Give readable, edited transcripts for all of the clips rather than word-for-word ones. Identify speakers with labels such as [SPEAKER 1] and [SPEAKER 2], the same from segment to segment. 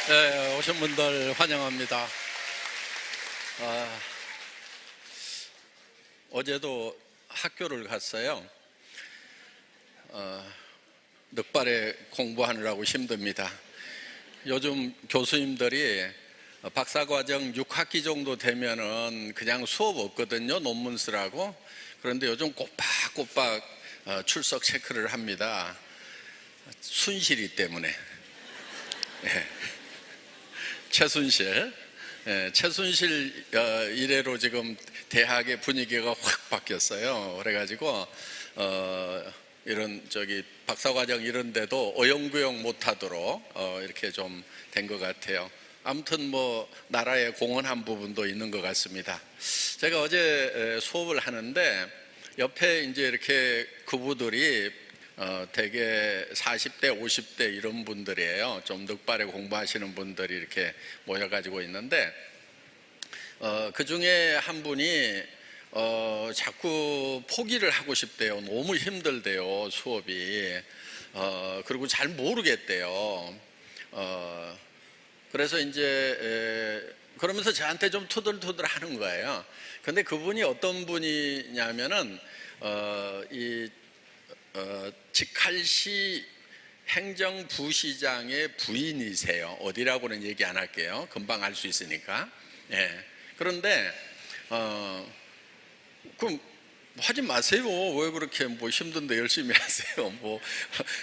[SPEAKER 1] 네, 오신 분들 환영합니다. 어제도 학교를 갔어요. 늑발에 공부하느라고 힘듭니다. 요즘 교수님들이 박사과정 6학기 정도 되면은 그냥 수업 없거든요. 논문 쓰라고. 그런데 요즘 꼬박꼬박 출석 체크를 합니다. 순실이 때문에. 네. 최순실 이래로 지금 대학의 분위기가 확 바뀌었어요. 그래가지고 이런 박사과정 이런 데도 어영부영 못하도록 이렇게 좀 된 것 같아요. 아무튼 뭐 나라에 공헌한 부분도 있는 것 같습니다. 제가 어제 수업을 하는데 옆에 이제 이렇게 그부들이 대개 40대, 50대 이런 분들이에요. 좀 늑발에 공부하시는 분들이 이렇게 모여가지고 있는데, 그 중에 한 분이 자꾸 포기를 하고 싶대요. 너무 힘들대요, 수업이. 그리고 잘 모르겠대요. 그래서 이제 그러면서 저한테 좀 투덜투덜 하는 거예요. 근데 그분이 어떤 분이냐면은 직할시 행정부시장의 부인이세요. 어디라고는 얘기 안 할게요. 금방 알 수 있으니까. 예. 그런데 그럼 하지 마세요. 왜 그렇게 뭐 힘든데 열심히 하세요. 뭐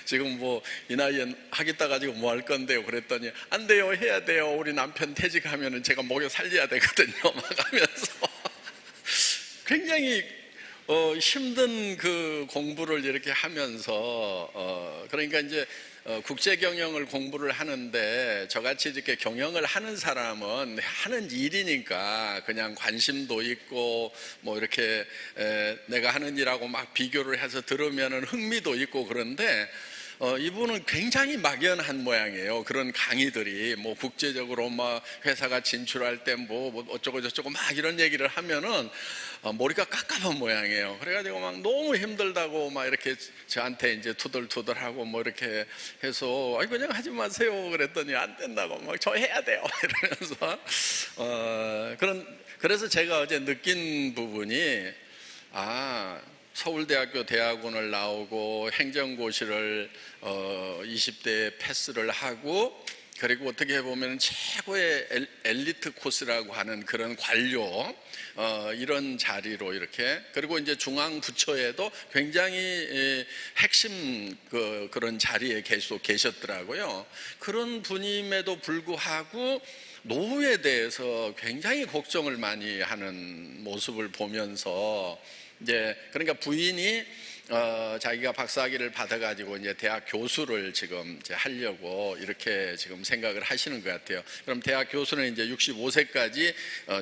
[SPEAKER 1] 지금 뭐 이 나이엔 하겠다 가지고 뭐 할 건데요. 그랬더니 안 돼요. 해야 돼요. 우리 남편 퇴직하면은 제가 먹여 살려야 되거든요. 막 하면서 굉장히 힘든 그 공부를 이렇게 하면서 그러니까 이제 국제 경영을 공부를 하는데 저같이 이렇게 경영을 하는 사람은 하는 일이니까 그냥 관심도 있고 뭐 이렇게 내가 하는 일하고 막 비교를 해서 들으면은 흥미도 있고 그런데 이분은 굉장히 막연한 모양이에요. 그런 강의들이 뭐 국제적으로 막 회사가 진출할 때 뭐 어쩌고 저쩌고 막 이런 얘기를 하면은 머리가 깝깝한 모양이에요. 그래가지고 막 너무 힘들다고 막 이렇게 저한테 이제 투덜투덜하고 뭐 이렇게 해서 아니 그냥 하지 마세요. 그랬더니 안 된다고 막 저 해야 돼요. 이러면서 그래서 제가 어제 느낀 부분이 서울대학교 대학원을 나오고 행정고시를 20대에 패스를 하고 그리고 어떻게 보면 최고의 엘리트 코스라고 하는 그런 관료 이런 자리로 이렇게 그리고 이제 중앙부처에도 굉장히 핵심 그런 자리에 계속 계셨더라고요. 그런 분임에도 불구하고 노후에 대해서 굉장히 걱정을 많이 하는 모습을 보면서 이제 그러니까 부인이 자기가 박사학위를 받아가지고 이제 대학 교수를 지금 이제 하려고 이렇게 지금 생각을 하시는 것 같아요. 그럼 대학 교수는 이제 65세까지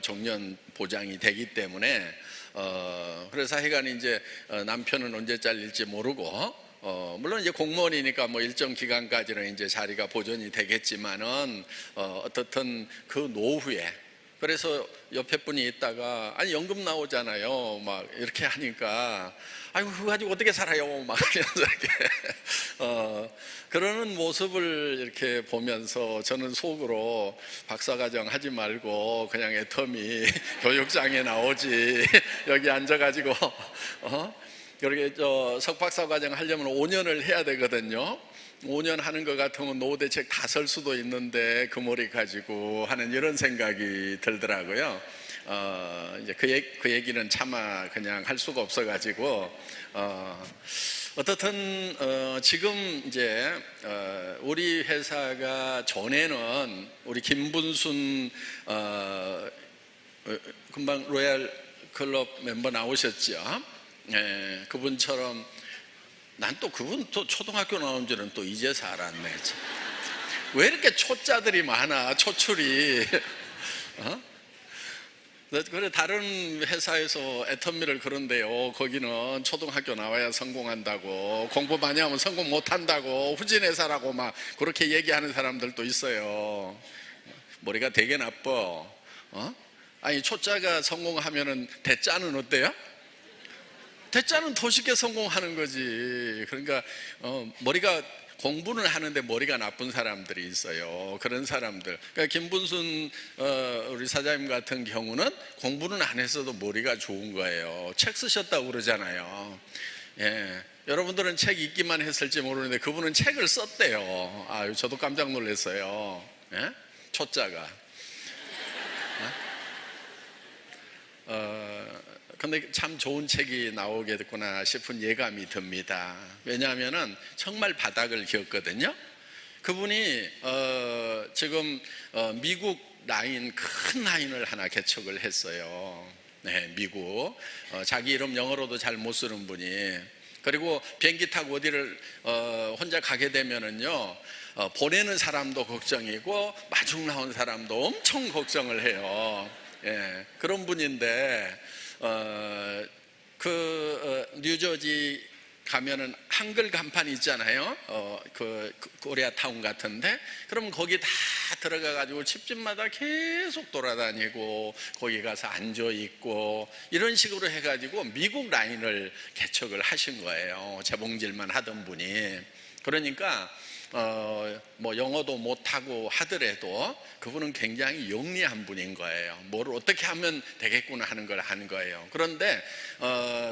[SPEAKER 1] 정년 보장이 되기 때문에 그래서 하여간 이제 남편은 언제 잘릴지 모르고 물론 이제 공무원이니까 뭐 일정 기간까지는 이제 자리가 보존이 되겠지만은 어떻든 그 노후에 그래서 옆에 분이 있다가 아니 연금 나오잖아요 막 이렇게 하니까 아이고 그거 가지고 어떻게 살아요 막 하면서 이렇게 그러는 모습을 이렇게 보면서 저는 속으로 박사과정 하지 말고 그냥 애터미 교육장에 나오지 여기 앉아가지고 이렇게 석박사 과정 하려면 5년을 해야 되거든요. 5년 하는 것 같으면 노후대책 다 설 수도 있는데 그 머리 가지고 하는 이런 생각이 들더라고요. 이제 그 얘기는 차마 그냥 할 수가 없어가지고 어떻든 지금 이제 우리 회사가 전에는 우리 김분순 금방 로얄 클럽 멤버 나오셨죠. 그분처럼 난 또 그분 또 초등학교 나온 줄은 또 이제서 알았네. 왜 이렇게 초짜들이 많아 초출이 그래 다른 회사에서 애터미를 그런데요 거기는 초등학교 나와야 성공한다고 공부 많이 하면 성공 못한다고 후진 회사라고 막 그렇게 얘기하는 사람들도 있어요. 머리가 되게 나빠. 아니 초짜가 성공하면은 대짜는 어때요? 대짜는 더 쉽게 성공하는 거지. 그러니까 머리가 공부는 하는데 머리가 나쁜 사람들이 있어요. 그런 사람들. 그러니까 김분순 우리 사장님 같은 경우는 공부는 안 했어도 머리가 좋은 거예요. 책 쓰셨다고 그러잖아요. 예. 여러분들은 책 읽기만 했을지 모르는데 그분은 책을 썼대요. 아유, 저도 깜짝 놀랐어요. 예? 초짜가. 근데 참 좋은 책이 나오겠구나 싶은 예감이 듭니다. 왜냐하면은 정말 바닥을 기었거든요. 그분이 지금 미국 라인, 큰 라인을 하나 개척을 했어요. 네, 미국. 자기 이름 영어로도 잘 못 쓰는 분이. 그리고 비행기 타고 어디를 혼자 가게 되면은요, 보내는 사람도 걱정이고 마중 나온 사람도 엄청 걱정을 해요. 예, 그런 분인데 뉴저지 가면은 한글 간판이 있잖아요. 코리아타운 같은데, 그럼 거기 다 들어가 가지고 집집마다 계속 돌아다니고 거기 가서 앉아 있고 이런 식으로 해 가지고 미국 라인을 개척을 하신 거예요. 재봉질만 하던 분이. 그러니까 뭐 영어도 못하고 하더라도 그분은 굉장히 영리한 분인 거예요. 뭘 어떻게 하면 되겠구나 하는 걸 하는 거예요. 그런데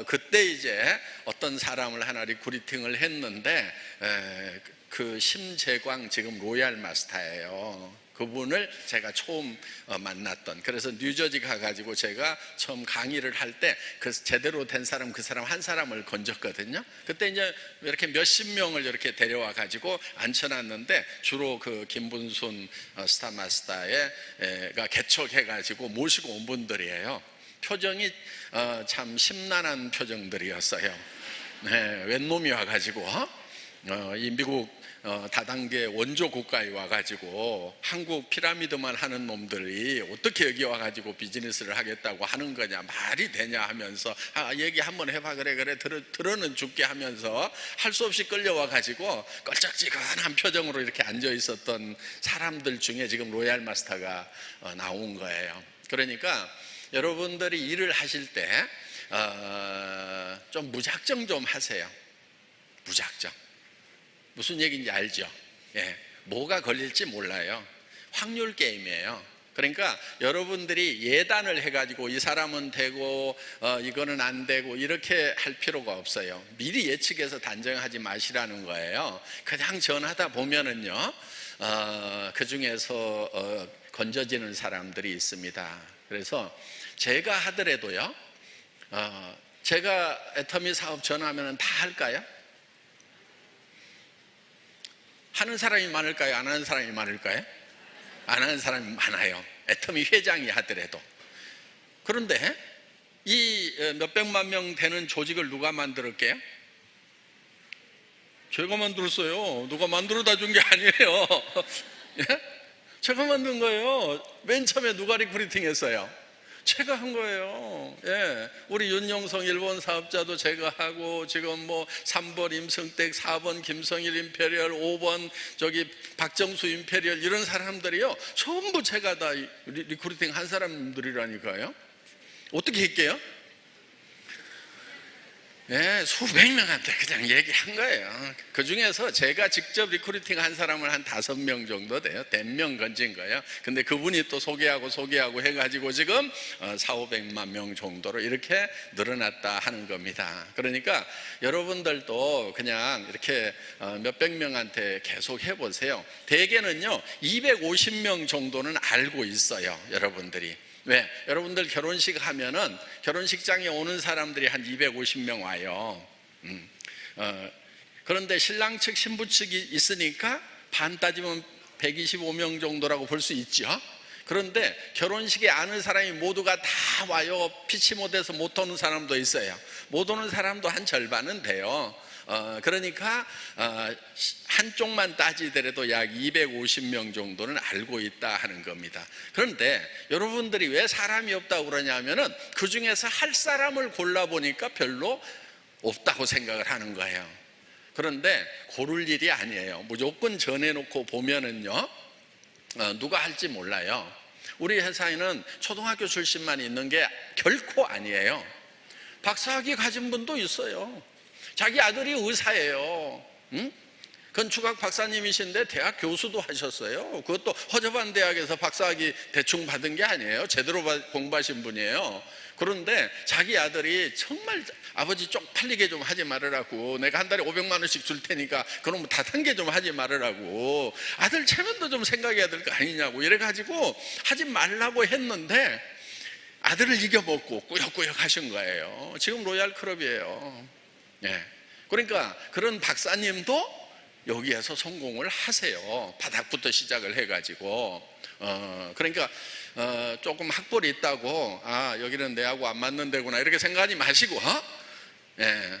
[SPEAKER 1] 그때 이제 어떤 사람을 하나 리크루팅을 했는데 그 심재광 지금 로얄 마스터예요. 그분을 제가 처음 만났던, 그래서 뉴저지 가가지고 제가 처음 강의를 할 때 그 제대로 된 사람, 그 사람 한 사람을 건졌거든요. 그때 이제 이렇게 몇십 명을 이렇게 데려와 가지고 앉혀놨는데 주로 그 김분순 스타마스터가 개척해 가지고 모시고 온 분들이에요. 표정이 참 심란한 표정들이었어요. 네, 웬 놈이 와가지고 이 미국 다단계 원조 국가에 와가지고 한국 피라미드만 하는 놈들이 어떻게 여기 와가지고 비즈니스를 하겠다고 하는 거냐, 말이 되냐 하면서 얘기 한번 해봐. 그래 들어는 죽게 하면서 할 수 없이 끌려와가지고 껄쩍지근한 표정으로 이렇게 앉아 있었던 사람들 중에 지금 로얄 마스터가 나온 거예요. 그러니까 여러분들이 일을 하실 때 좀 무작정 좀 하세요. 무작정. 무슨 얘기인지 알죠? 예, 뭐가 걸릴지 몰라요. 확률 게임이에요. 그러니까 여러분들이 예단을 해가지고 이 사람은 되고 이거는 안 되고 이렇게 할 필요가 없어요. 미리 예측해서 단정하지 마시라는 거예요. 그냥 전하다 보면은요, 그 중에서 건져지는 사람들이 있습니다. 그래서 제가 하더라도요, 제가 애터미 사업 전하면 다 할까요? 하는 사람이 많을까요? 안 하는 사람이 많을까요? 안 하는 사람이 많아요. 애터미 회장이 하더라도. 그런데 이 몇백만 명 되는 조직을 누가 만들었게요? 제가 만들었어요. 누가 만들어다 준 게 아니에요. 예? 제가 만든 거예요. 맨 처음에 누가 리크루팅 했어요? 제가 한 거예요. 예. 우리 윤영성 일본 사업자도 제가 하고, 지금 뭐 3번 임성택, 4번 김성일 임페리얼, 5번 저기 박정수 임페리얼, 이런 사람들이요, 전부 제가 다 리크루팅 한 사람들이라니까요. 어떻게 할게요? 예, 수백 명한테 그냥 얘기한 거예요. 그 중에서 제가 직접 리크루팅 한 사람은 한 5명 정도 돼요. 100명 건진 거예요. 근데 그분이 또 소개하고 해가지고 지금 400~500만 명 정도로 이렇게 늘어났다 하는 겁니다. 그러니까 여러분들도 그냥 이렇게 몇백 명한테 계속 해보세요. 대개는요 250명 정도는 알고 있어요, 여러분들이. 왜? 여러분들 결혼식 하면은 결혼식장에 오는 사람들이 한 250명 와요. 그런데 신랑 측 신부 측이 있으니까 반 따지면 125명 정도라고 볼 수 있죠. 그런데 결혼식에 아는 사람이 모두가 다 와요. 피치 못해서 못 오는 사람도 있어요. 못 오는 사람도 한 절반은 돼요. 그러니까 한쪽만 따지더라도 약 250명 정도는 알고 있다 하는 겁니다. 그런데 여러분들이 왜 사람이 없다고 그러냐면은 그 중에서 할 사람을 골라보니까 별로 없다고 생각을 하는 거예요. 그런데 고를 일이 아니에요. 무조건 전해놓고 보면은요, 누가 할지 몰라요. 우리 회사에는 초등학교 출신만 있는 게 결코 아니에요. 박사학위 가진 분도 있어요. 자기 아들이 의사예요. 응? 건축학 박사님이신데 대학 교수도 하셨어요. 그것도 허접한 대학에서 박사학위 대충 받은 게 아니에요. 제대로 공부하신 분이에요. 그런데 자기 아들이 정말 아버지 쪽팔리게 좀 하지 말으라고, 내가 한 달에 500만 원씩 줄 테니까 그럼 다단계 좀 하지 말으라고, 아들 체면도 좀 생각해야 될 거 아니냐고 이래가지고 하지 말라고 했는데 아들을 이겨먹고 꾸역꾸역 하신 거예요. 지금 로얄 클럽이에요. 예. 그러니까 그런 박사님도 여기에서 성공을 하세요. 바닥부터 시작을 해가지고. 그러니까 조금 학벌이 있다고 여기는 내하고 안 맞는 데구나 이렇게 생각하지 마시고, 예.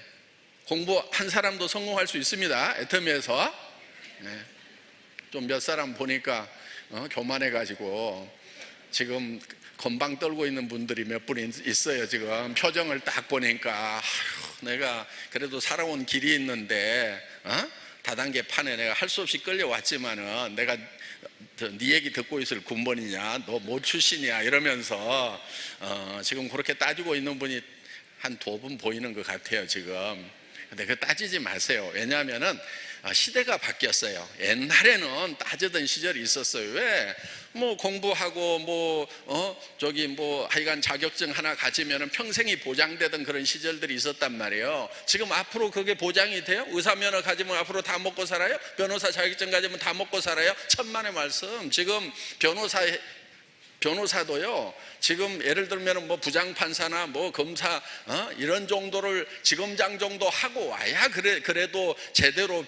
[SPEAKER 1] 공부한 사람도 성공할 수 있습니다. 애터미에서. 예. 좀 몇 사람 보니까 교만해가지고 지금 건방 떨고 있는 분들이 몇 분 있어요. 지금 표정을 딱 보니까 내가 그래도 살아온 길이 있는데 다단계 판에 내가 할 수 없이 끌려왔지만은 내가 네 얘기 듣고 있을 군번이냐, 너 뭐 출신이야 이러면서 지금 그렇게 따지고 있는 분이 한 두 분 보이는 것 같아요 지금. 근데 그 따지지 마세요. 왜냐하면은 시대가 바뀌었어요. 옛날에는 따지던 시절이 있었어요. 왜? 뭐 공부하고 하여간 자격증 하나 가지면은 평생이 보장되던 그런 시절들이 있었단 말이에요. 지금 앞으로 그게 보장이 돼요? 의사 면허 가지면 앞으로 다 먹고 살아요? 변호사 자격증 가지면 다 먹고 살아요? 천만의 말씀. 지금 변호사도요, 지금 예를 들면 뭐 부장판사나 뭐 검사 이런 정도를 지검장 정도 하고 와야 그래도 제대로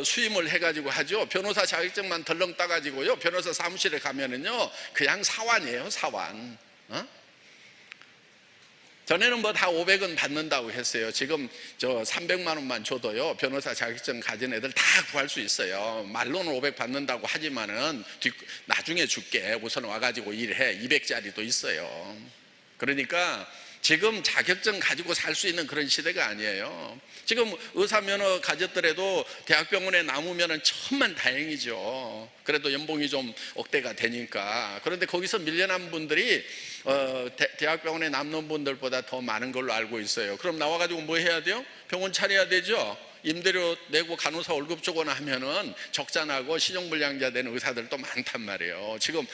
[SPEAKER 1] 수임을 해가지고 하죠. 변호사 자격증만 덜렁 따가지고요, 변호사 사무실에 가면은요 그냥 사완이에요, 사완. 전에는 뭐 다 500원 받는다고 했어요. 지금 300만 원만 줘도요 변호사 자격증 가진 애들 다 구할 수 있어요. 말로는 500 받는다고 하지만은 나중에 줄게, 우선 와가지고 일해, 200짜리도 있어요. 그러니까 지금 자격증 가지고 살 수 있는 그런 시대가 아니에요. 지금 의사 면허 가졌더라도 대학병원에 남으면 천만 다행이죠. 그래도 연봉이 좀 억대가 되니까. 그런데 거기서 밀려난 분들이 대학병원에 남는 분들보다 더 많은 걸로 알고 있어요. 그럼 나와가지고 뭐 해야 돼요? 병원 차려야 되죠. 임대료 내고 간호사 월급 주거나 하면은 적자나고 신용불량자 되는 의사들도 많단 말이에요. 지금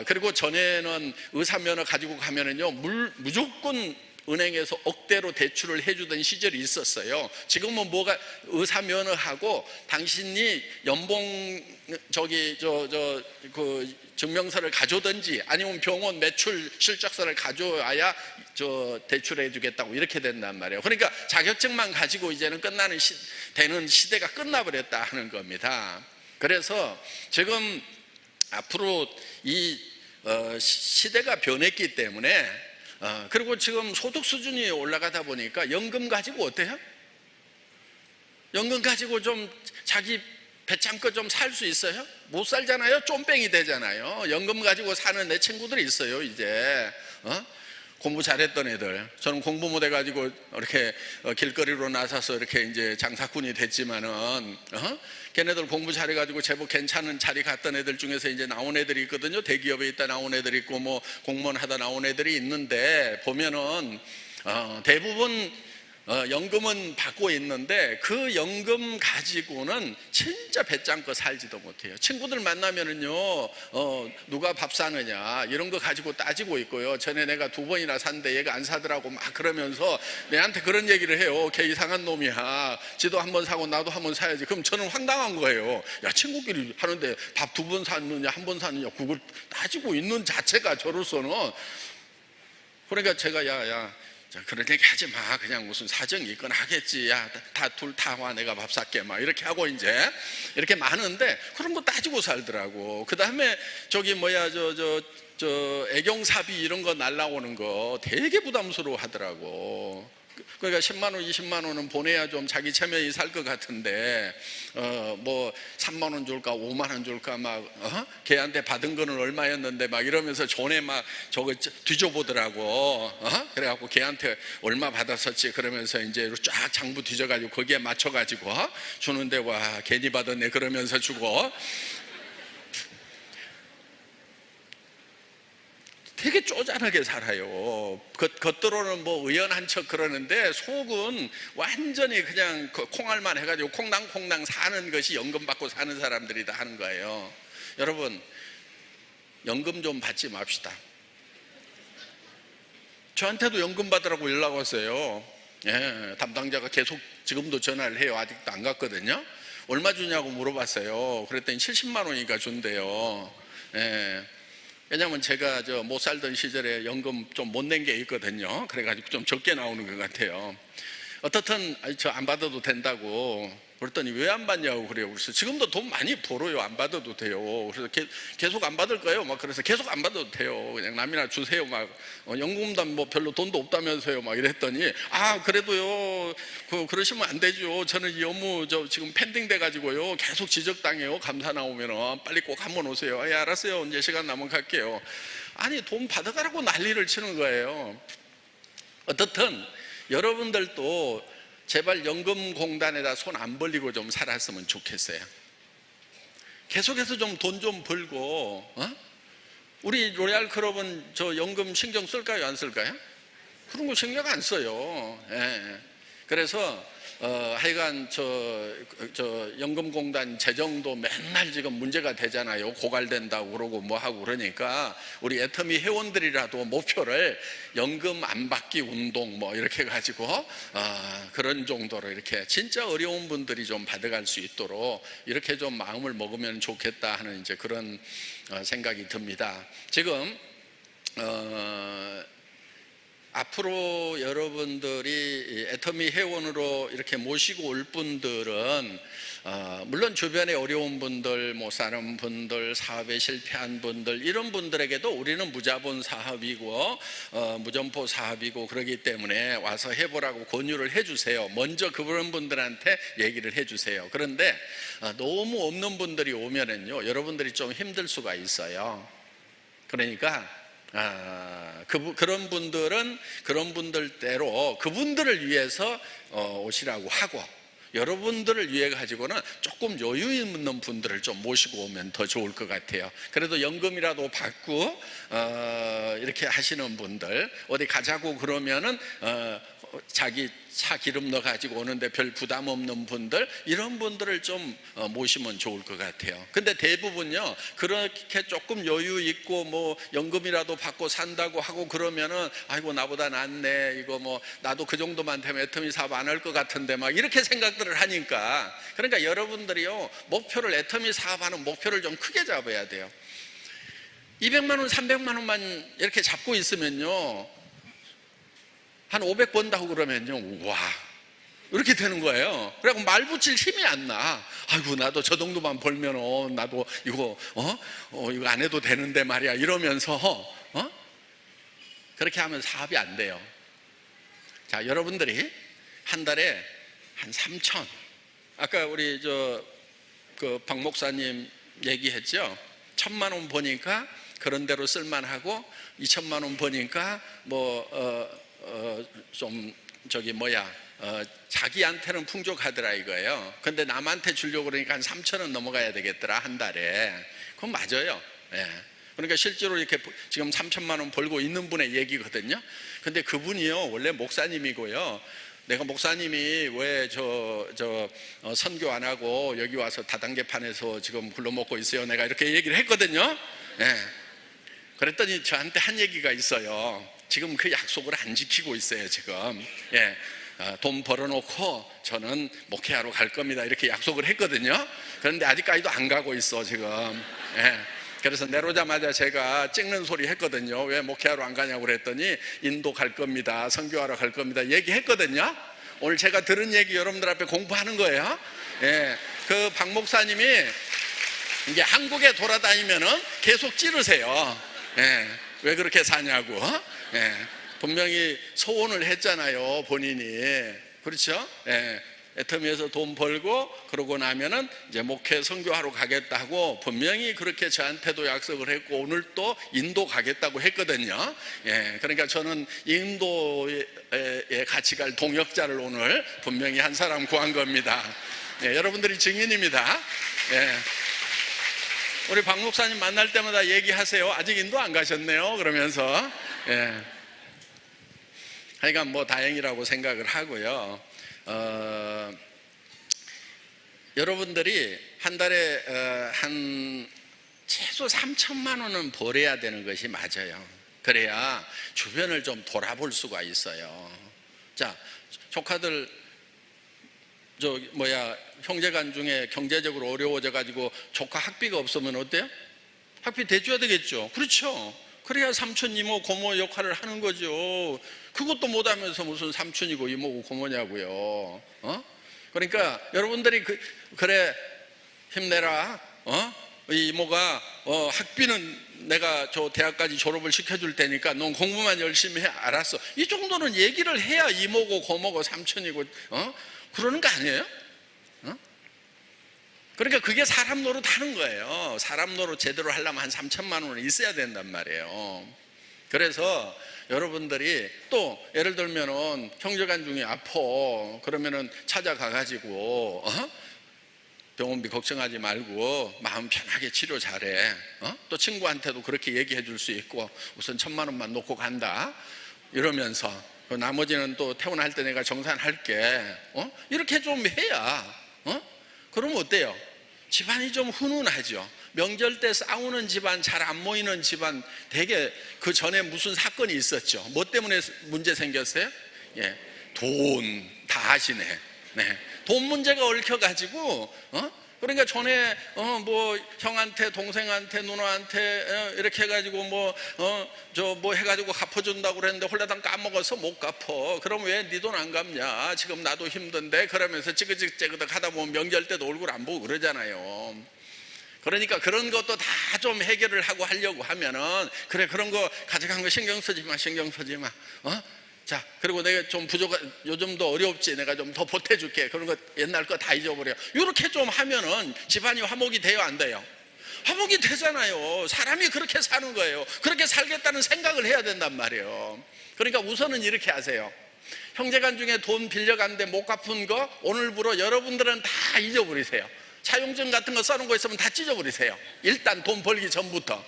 [SPEAKER 1] 그리고 전에는 의사 면허 가지고 가면은요 무조건 은행에서 억대로 대출을 해주던 시절이 있었어요. 지금은 뭐가 의사 면허하고 당신이 연봉 그 증명서를 가져오든지 아니면 병원 매출 실적서를 가져와야 대출해 주겠다고 이렇게 된단 말이에요. 그러니까 자격증만 가지고 이제는 되는 시대가 끝나버렸다 하는 겁니다. 그래서 지금 앞으로 이 시대가 변했기 때문에 그리고 지금 소득 수준이 올라가다 보니까 연금 가지고 어때요? 연금 가지고 좀 자기 배참껏 좀 살 수 있어요? 못 살잖아요. 쫌뺑이 되잖아요. 연금 가지고 사는 내 친구들이 있어요. 이제 공부 잘했던 애들. 저는 공부 못 해가지고 이렇게 길거리로 나서서 이렇게 이제 장사꾼이 됐지만은 걔네들 공부 잘해가지고 제법 괜찮은 자리 갔던 애들 중에서 이제 나온 애들이 있거든요. 대기업에 있다 나온 애들이 있고 뭐 공무원 하다 나온 애들이 있는데 보면은 대부분 연금은 받고 있는데 그 연금 가지고는 진짜 배짱껏 살지도 못해요. 친구들 만나면은요 누가 밥 사느냐 이런 거 가지고 따지고 있고요. 전에 내가 2번이나 샀는데 얘가 안 사더라고 막 그러면서 내한테 그런 얘기를 해요. 걔 이상한 놈이야. 지도 한 번 사고 나도 한 번 사야지. 그럼 저는 황당한 거예요. 야, 친구끼리 하는데 밥 2번 샀느냐 1번 샀느냐 그걸 따지고 있는 자체가 저로서는. 그러니까 제가 야 그런 얘기 하지 마. 그냥 무슨 사정이 있거나 하겠지. 야, 둘 다 와. 내가 밥 살게. 막 이렇게 하고 이제 이렇게 많은데 그런 거 따지고 살더라고. 그 다음에 애경사비 이런 거 날라오는 거 되게 부담스러워 하더라고. 그러니까 10만 원, 20만 원은 보내야 좀 자기 체면이 살 것 같은데 뭐 3만 원 줄까 5만 원 줄까 막 걔한테 받은 거는 얼마였는데 막 이러면서 전에 막 저거 뒤져보더라고. 그래갖고 걔한테 얼마 받았었지 그러면서 이제 쫙 장부 뒤져가지고 거기에 맞춰가지고 주는데 와 괜히 받았네 그러면서 주고 되게 쪼잔하게 살아요. 겉으로는 뭐 의연한 척 그러는데 속은 완전히 그냥 콩알만 해가지고 콩당콩당 사는 것이 연금 받고 사는 사람들이 다 하는 거예요. 여러분, 연금 좀 받지 맙시다. 저한테도 연금 받으라고 연락 왔어요. 예, 담당자가 계속 지금도 전화를 해요. 아직도 안 갔거든요. 얼마 주냐고 물어봤어요. 그랬더니 70만 원이니까 준대요. 예. 왜냐면 제가 못 살던 시절에 연금 좀 못 낸 게 있거든요. 그래가지고 좀 적게 나오는 것 같아요. 어떻든 저 안 받아도 된다고 그랬더니 왜 안 받냐고 그래요. 그래서 지금도 돈 많이 벌어요. 안 받아도 돼요. 그래서 계속 안 받을 거예요. 막 그래서 계속 안 받아도 돼요. 그냥 남이나 주세요. 막 연금도 뭐 별로 돈도 없다면서요. 막 이랬더니 그래도요. 그러시면 안 되죠. 저는 이 업무 지금 펜딩 돼가지고요. 계속 지적당해요. 감사 나오면은 빨리 꼭 한번 오세요. 예, 알았어요. 이제 시간 나면 갈게요. 아니 돈 받아가라고 난리를 치는 거예요. 어떻든 여러분들도 제발 연금공단에다 손 안 벌리고 좀 살았으면 좋겠어요. 계속해서 좀 돈 좀 벌고, 우리 로얄 클럽은 저 연금 신경 쓸까요, 안 쓸까요? 그런 거 신경 안 써요. 예. 그래서 하여간 저 연금공단 재정도 맨날 지금 문제가 되잖아요. 고갈된다고 그러고 뭐 하고 그러니까 우리 애터미 회원들이라도 목표를 연금 안 받기 운동 뭐 이렇게 해가지고 그런 정도로 이렇게 진짜 어려운 분들이 좀 받아갈 수 있도록 이렇게 좀 마음을 먹으면 좋겠다 하는 이제 그런 생각이 듭니다. 지금 앞으로 여러분들이 애터미 회원으로 이렇게 모시고 올 분들은 물론 주변에 어려운 분들, 못 사는 분들, 사업에 실패한 분들 이런 분들에게도 우리는 무자본 사업이고 무점포 사업이고 그러기 때문에 와서 해보라고 권유를 해주세요. 먼저 그런 분들한테 얘기를 해주세요. 그런데 너무 없는 분들이 오면은요 여러분들이 좀 힘들 수가 있어요. 그러니까 그런 분들은 그런 분들대로 그분들을 위해서 오시라고 하고 여러분들을 위해 가지고는 조금 여유 있는 분들을 좀 모시고 오면 더 좋을 것 같아요. 그래도 연금이라도 받고 이렇게 하시는 분들 어디 가자고 그러면은 자기 차 기름 넣어 가지고 오는데 별 부담 없는 분들 이런 분들을 좀 모시면 좋을 것 같아요. 근데 대부분요 그렇게 조금 여유 있고 뭐 연금이라도 받고 산다고 하고 그러면은 아이고 나보다 낫네 이거 뭐 나도 그 정도만 되면 애터미 사업 안 할 것 같은데 막 이렇게 생각들을 하니까 그러니까 여러분들이요 목표를 애터미 사업하는 목표를 좀 크게 잡아야 돼요. 200만 원 300만 원만 이렇게 잡고 있으면요 한 500 번다고 그러면요 와 이렇게 되는 거예요. 그래갖고 말 붙일 힘이 안 나. 아이고 나도 저 정도만 벌면 나도 이거 이거 안 해도 되는데 말이야 이러면서 그렇게 하면 사업이 안 돼요. 자 여러분들이 한 달에 한 3천 아까 우리 그 박 목사님 얘기했죠. 1,000만 원 버니까 그런 대로 쓸만하고 2천만 원 버니까 좀 자기한테는 풍족하더라 이거예요. 근데 남한테 주려고 그러니까 한 3,000원 넘어가야 되겠더라 한 달에. 그건 맞아요. 예. 그러니까 실제로 이렇게 지금 3천만 원 벌고 있는 분의 얘기거든요. 근데 그분이요 원래 목사님이고요. 내가 목사님이 왜 선교 안 하고 여기 와서 다단계판에서 지금 굴러먹고 있어요 내가 이렇게 얘기를 했거든요. 예. 그랬더니 저한테 한 얘기가 있어요. 지금 그 약속을 안 지키고 있어요 지금. 예. 돈 벌어놓고 저는 목회하러 갈 겁니다 이렇게 약속을 했거든요. 그런데 아직까지도 안 가고 있어 지금. 예. 그래서 내려오자마자 제가 찍는 소리 했거든요. 왜 목회하러 안 가냐고 그랬더니 인도 갈 겁니다 선교하러 갈 겁니다 얘기했거든요. 오늘 제가 들은 얘기 여러분들 앞에 공부하는 거예요. 예. 그 박 목사님이 이게 한국에 돌아다니면은 계속 찌르세요. 예. 왜 그렇게 사냐고. 예. 분명히 소원을 했잖아요 본인이. 그렇죠? 예. 애터미에서 돈 벌고 그러고 나면은 이제 목회 선교하러 가겠다고 분명히 그렇게 저한테도 약속을 했고 오늘 또 인도 가겠다고 했거든요. 예. 그러니까 저는 인도에 같이 갈 동역자를 오늘 분명히 한 사람 구한 겁니다. 예. 여러분들이 증인입니다. 예. 우리 박 목사님 만날 때마다 얘기하세요. 아직 인도 안 가셨네요. 그러면서. 예. 하여간 뭐 다행이라고 생각을 하고요. 여러분들이 한 달에 한 최소 3천만 원은 벌어야 되는 것이 맞아요. 그래야 주변을 좀 돌아볼 수가 있어요. 자, 조카들 형제간 중에 경제적으로 어려워져 가지고 조카 학비가 없으면 어때요? 학비 대줘야 되겠죠. 그렇죠. 그래야 삼촌, 이모, 고모 역할을 하는 거죠. 그것도 못하면서 무슨 삼촌이고 이모고 고모냐고요. 그러니까 여러분들이 그래 힘내라. 이 이모가 학비는 내가 저 대학까지 졸업을 시켜줄 테니까 넌 공부만 열심히 해. 알았어. 이 정도는 얘기를 해야 이모고 고모고 삼촌이고 그러는 거 아니에요? 그러니까 그게 사람 노릇 하는 거예요. 사람 노릇 제대로 하려면 한 3천만 원은 있어야 된단 말이에요. 그래서 여러분들이 또 예를 들면은 형제간 중에 아파 그러면은 찾아가 가지고 병원비 걱정하지 말고 마음 편하게 치료 잘해. 또 친구한테도 그렇게 얘기해 줄 수 있고 우선 1,000만 원만 놓고 간다 이러면서 나머지는 또 퇴원할 때 내가 정산할게. 이렇게 좀 해야 그러면 어때요? 집안이 좀 훈훈하죠. 명절 때 싸우는 집안, 잘 안 모이는 집안, 되게 그 전에 무슨 사건이 있었죠. 뭐 때문에 문제 생겼어요? 예, 돈 다 하시네. 네, 돈 문제가 얽혀가지고 그러니까 전에 뭐 형한테 동생한테 누나한테 이렇게 해가지고 뭐 해가지고 갚아준다고 그랬는데 홀라당 까먹어서 못 갚어. 그럼 왜 네 돈 안 갚냐? 지금 나도 힘든데. 그러면서 찌그찌그찌그덕 하다 보면 명절 때도 얼굴 안 보고 그러잖아요. 그러니까 그런 것도 다 좀 해결을 하려고 하면은 그래, 그런 거 가져간 거 신경 쓰지 마. 자, 그리고 내가 좀 요즘도 어렵지, 내가 좀 더 보태줄게. 그런 거 옛날 거 다 잊어버려. 이렇게 좀 하면은 집안이 화목이 돼요, 안 돼요? 화목이 되잖아요. 사람이 그렇게 사는 거예요. 그렇게 살겠다는 생각을 해야 된단 말이에요. 그러니까 우선은 이렇게 하세요. 형제간 중에 돈 빌려갔는데 못 갚은 거 오늘부로 여러분들은 다 잊어버리세요. 차용증 같은 거 써놓은 거 있으면 다 찢어버리세요. 일단 돈 벌기 전부터.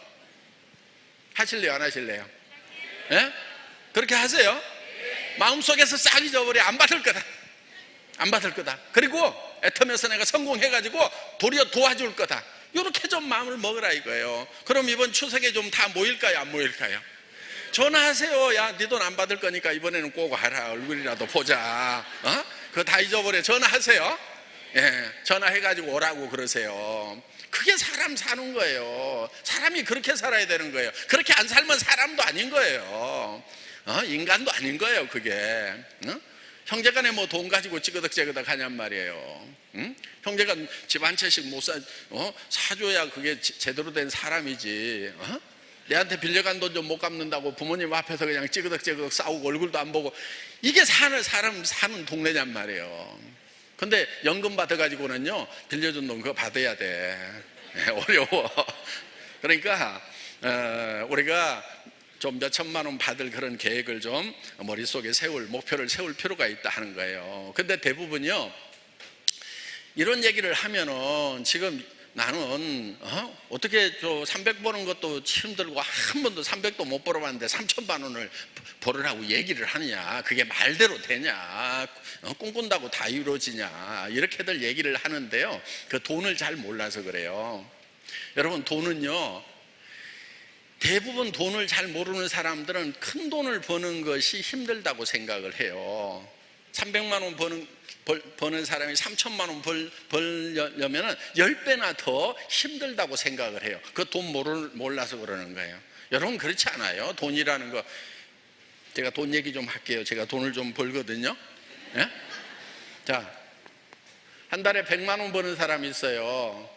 [SPEAKER 1] 하실래요, 안 하실래요? 예? 그렇게 하세요. 마음속에서 싹 잊어버려. 안 받을 거다. 안 받을 거다. 그리고 애터면서 내가 성공해가지고 도리어 도와줄 거다. 이렇게 좀 마음을 먹으라 이거예요. 그럼 이번 추석에 좀 다 모일까요, 안 모일까요? 전화하세요. 야, 네 돈 안 받을 거니까 이번에는 꼭 와라. 얼굴이라도 보자. 그거 다 잊어버려. 전화하세요. 예, 전화해가지고 오라고 그러세요. 그게 사람 사는 거예요. 사람이 그렇게 살아야 되는 거예요. 그렇게 안 살면 사람도 아닌 거예요. 인간도 아닌 거예요, 그게. 형제간에 뭐 돈 가지고 찌그덕찌그덕 하냔 말이에요. 형제가 집 한 채씩 못 사줘야 그게 제대로 된 사람이지. 내한테 빌려간 돈 좀 못 갚는다고 부모님 앞에서 그냥 찌그덕찌그덕 싸우고 얼굴도 안 보고, 이게 사람 사는 동네냔 말이에요. 근데 연금 받아가지고는요, 빌려준 돈 그거 받아야 돼. 어려워. 그러니까 우리가 좀 몇 천만 원 받을 그런 계획을 좀 머릿속에 목표를 세울 필요가 있다 하는 거예요. 근데 대부분요, 이런 얘기를 하면은 지금 나는 어떻게 300 버는 것도 힘들고 한 번도 300도 못 벌어봤는데 3천만 원을 벌으라고 얘기를 하느냐, 그게 말대로 되냐, 꿈꾼다고 다 이루어지냐, 이렇게들 얘기를 하는데요, 그 돈을 잘 몰라서 그래요. 여러분, 돈은요, 대부분 돈을 잘 모르는 사람들은 큰 돈을 버는 것이 힘들다고 생각을 해요. 300만 원 버는 사람이 3천만 원 벌려면 10배나 더 힘들다고 생각을 해요. 그 돈 몰라서 그러는 거예요. 여러분, 그렇지 않아요? 돈이라는 거, 제가 돈 얘기 좀 할게요. 제가 돈을 좀 벌거든요. 예? 자, 한 달에 100만 원 버는 사람이 있어요.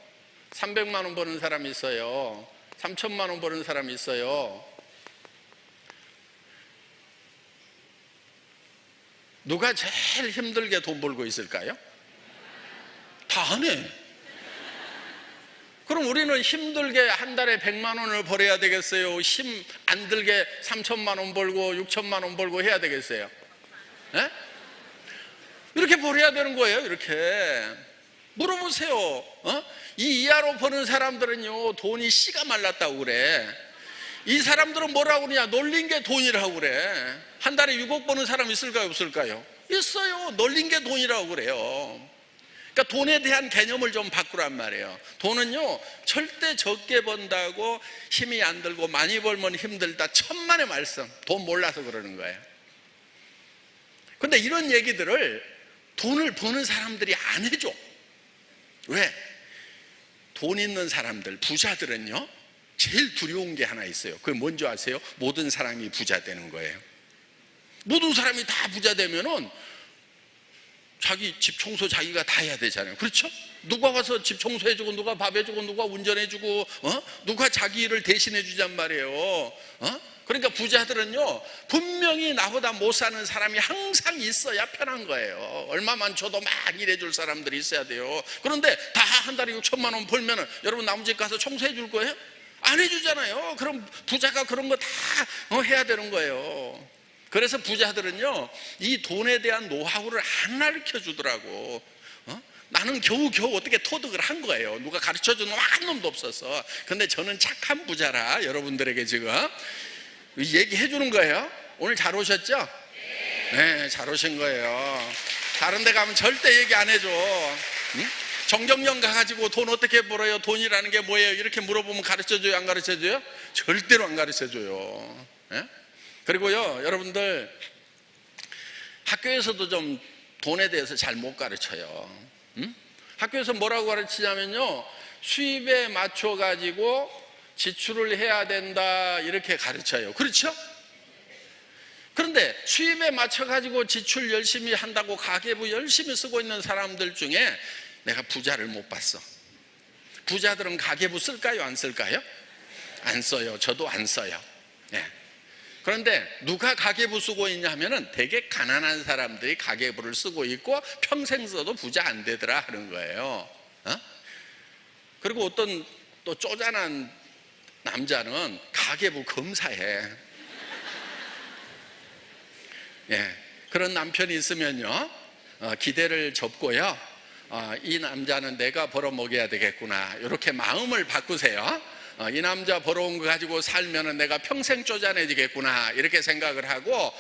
[SPEAKER 1] 300만 원 버는 사람이 있어요. 3천만 원 버는 사람이 있어요. 누가 제일 힘들게 돈 벌고 있을까요? 다 안 해. 그럼 우리는 힘들게 한 달에 100만 원을 벌어야 되겠어요? 힘 안 들게 3천만 원 벌고 6천만 원 벌고 해야 되겠어요? 네? 이렇게 벌어야 되는 거예요. 이렇게 물어보세요. 이 이하로 버는 사람들은요, 돈이 씨가 말랐다고 그래. 이 사람들은 뭐라고 그러냐? 놀린 게 돈이라고 그래. 한 달에 6억 버는 사람 있을까요, 없을까요? 있어요. 놀린 게 돈이라고 그래요. 그러니까 돈에 대한 개념을 좀 바꾸란 말이에요. 돈은요, 절대 적게 번다고 힘이 안 들고 많이 벌면 힘들다, 천만의 말씀. 돈 몰라서 그러는 거예요. 근데 이런 얘기들을 돈을 버는 사람들이 안 해줘. 왜? 돈 있는 사람들, 부자들은요, 제일 두려운 게 하나 있어요. 그게 뭔지 아세요? 모든 사람이 부자 되는 거예요. 모든 사람이 다 부자 되면은 자기 집 청소 자기가 다 해야 되잖아요. 그렇죠? 누가 가서 집 청소해주고, 누가 밥 해주고, 누가 운전해주고, 누가 자기 일을 대신해주잔 말이에요. 그러니까 부자들은요, 분명히 나보다 못 사는 사람이 항상 있어야 편한 거예요. 얼마만 줘도 막 일해줄 사람들이 있어야 돼요. 그런데 다 한 달에 6천만 원 벌면은 여러분 나무 집 가서 청소해 줄 거예요? 안 해주잖아요. 그럼 부자가 그런 거 다 해야 되는 거예요. 그래서 부자들은요, 이 돈에 대한 노하우를 안 가르쳐 주더라고. 나는 겨우겨우 어떻게 토득을 한 거예요. 누가 가르쳐 주는 한 놈도 없어서. 근데 저는 착한 부자라 여러분들에게 지금 얘기해 주는 거예요. 오늘 잘 오셨죠? 네, 잘 오신 거예요. 다른 데 가면 절대 얘기 안 해줘. 응? 정경련 가가지고 돈 어떻게 벌어요? 돈이라는 게 뭐예요? 이렇게 물어보면 가르쳐줘요? 안 가르쳐줘요? 절대로 안 가르쳐줘요. 네? 그리고요, 여러분들 학교에서도 좀 돈에 대해서 잘 못 가르쳐요. 응? 학교에서 뭐라고 가르치냐면요, 수입에 맞춰 가지고 지출을 해야 된다 이렇게 가르쳐요. 그렇죠? 그런데 수입에 맞춰 가지고 지출 열심히 한다고 가계부 열심히 쓰고 있는 사람들 중에 내가 부자를 못 봤어. 부자들은 가계부 쓸까요, 안 쓸까요? 안 써요. 저도 안 써요. 네. 그런데 누가 가계부 쓰고 있냐 하면은 되게 가난한 사람들이 가계부를 쓰고 있고 평생 써도 부자 안 되더라 하는 거예요. 그리고 어떤 또 쪼잔한 남자는 가계부 검사해. 예, 그런 남편이 있으면요, 기대를 접고요, 이 남자는 내가 벌어먹여야 되겠구나, 이렇게 마음을 바꾸세요. 이 남자 벌어온 거 가지고 살면은 내가 평생 쪼잔해지겠구나 이렇게 생각을 하고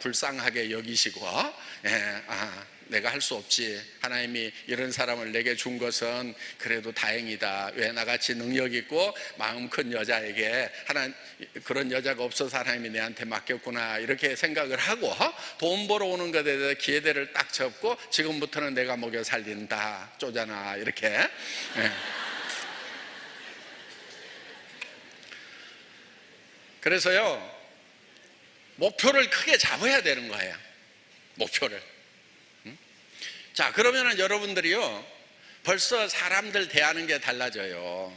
[SPEAKER 1] 불쌍하게 여기시고, 내가 할 수 없지, 하나님이 이런 사람을 내게 준 것은 그래도 다행이다. 왜 나같이 능력 있고 마음 큰 여자에게 그런 여자가 없어서 하나님이 내한테 맡겼구나 이렇게 생각을 하고 돈 벌어오는 것에 대해서 기회대를 딱 접고 지금부터는 내가 먹여 살린다, 쪼잔아 이렇게. 그래서요, 목표를 크게 잡아야 되는 거예요. 목표를. 자, 그러면은 여러분들이요, 벌써 사람들 대하는 게 달라져요.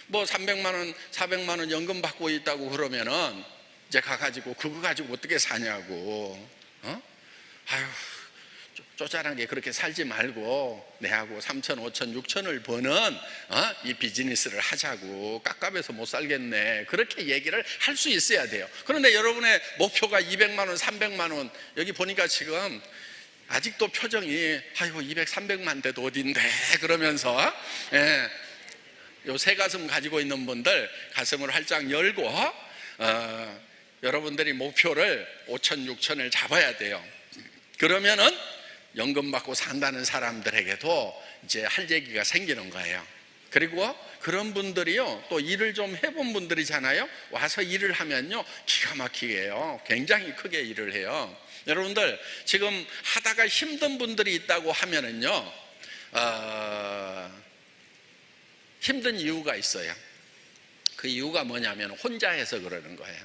[SPEAKER 1] 뭐 300만 원, 400만 원 연금 받고 있다고 그러면은 이제 가가지고 그거 가지고 어떻게 사냐고. 아유, 쪼잔하게 그렇게 살지 말고 내하고 3천, 5천, 6천을 버는 이 비즈니스를 하자고. 깝깝해서 못 살겠네, 그렇게 얘기를 할 수 있어야 돼요. 그런데 여러분의 목표가 200만 원, 300만 원, 여기 보니까 지금 아직도 표정이 아이고 200, 300만 대도 어딘데 그러면서, 요 새 가슴 가지고 있는 분들 가슴을 활짝 열고 여러분들이 목표를 5천, 6천을 잡아야 돼요. 그러면은 연금 받고 산다는 사람들에게도 이제 할 얘기가 생기는 거예요. 그리고 그런 분들이요, 또 일을 좀 해본 분들이잖아요. 와서 일을 하면요, 기가 막히게 해요. 굉장히 크게 일을 해요. 여러분들 지금 하다가 힘든 분들이 있다고 하면은요, 힘든 이유가 있어요. 그 이유가 뭐냐면 혼자 해서 그러는 거예요.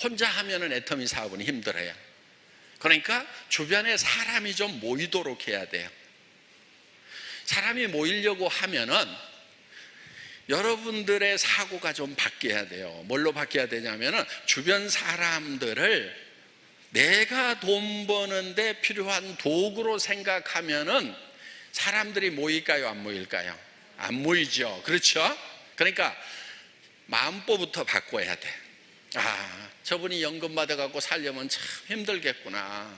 [SPEAKER 1] 혼자 하면은 애터미 사업은 힘들어요. 그러니까 주변에 사람이 좀 모이도록 해야 돼요. 사람이 모이려고 하면은 여러분들의 사고가 좀 바뀌어야 돼요. 뭘로 바뀌어야 되냐면은 주변 사람들을 내가 돈 버는데 필요한 도구로 생각하면은 사람들이 모일까요, 안 모일까요? 안 모이죠. 그렇죠? 그러니까 마음법부터 바꿔야 돼. 저분이 연금 받아갖고 살려면 참 힘들겠구나.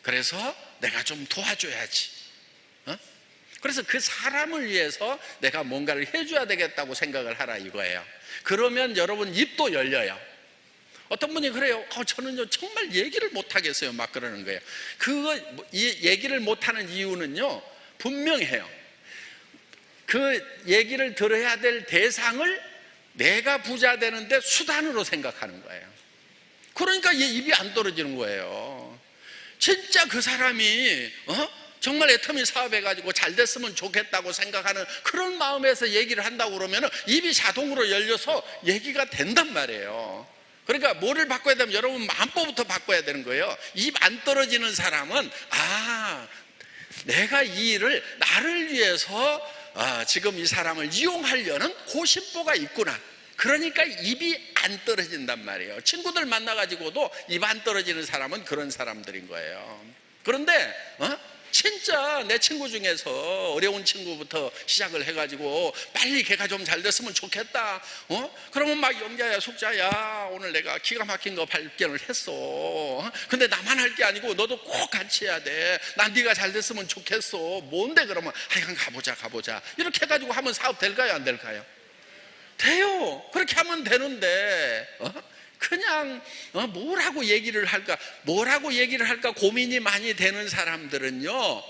[SPEAKER 1] 그래서 내가 좀 도와줘야지. 그래서 그 사람을 위해서 내가 뭔가를 해줘야 되겠다고 생각을 하라 이거예요. 그러면 여러분 입도 열려요. 어떤 분이 그래요. 저는요 정말 얘기를 못 하겠어요. 막 그러는 거예요. 이 얘기를 못하는 이유는요 분명해요. 그 얘기를 들어야 될 대상을 내가 부자 되는데 수단으로 생각하는 거예요. 그러니까 입이 안 떨어지는 거예요. 진짜 그 사람이 정말 애터미 사업해가지고 잘 됐으면 좋겠다고 생각하는 그런 마음에서 얘기를 한다고 그러면 입이 자동으로 열려서 얘기가 된단 말이에요. 그러니까 뭐를 바꿔야 되면 여러분 마음법부터 바꿔야 되는 거예요. 입 안 떨어지는 사람은 내가 이 일을 나를 위해서 지금 이 사람을 이용하려는 고심보가 있구나. 그러니까 입이 안 떨어진단 말이에요. 친구들 만나가지고도 입 안 떨어지는 사람은 그런 사람들인 거예요. 그런데 진짜 내 친구 중에서 어려운 친구부터 시작을 해가지고 빨리 걔가 좀 잘 됐으면 좋겠다. 그러면 막 영자야 속자야 오늘 내가 기가 막힌 거 발견을 했어. 근데 나만 할 게 아니고 너도 꼭 같이 해야 돼. 난 네가 잘 됐으면 좋겠어. 뭔데 그러면 하여간 가보자 이렇게 해가지고 하면 사업 될까요 안 될까요? 돼요. 그렇게 하면 되는데 그냥 뭐라고 얘기를 할까 고민이 많이 되는 사람들은요,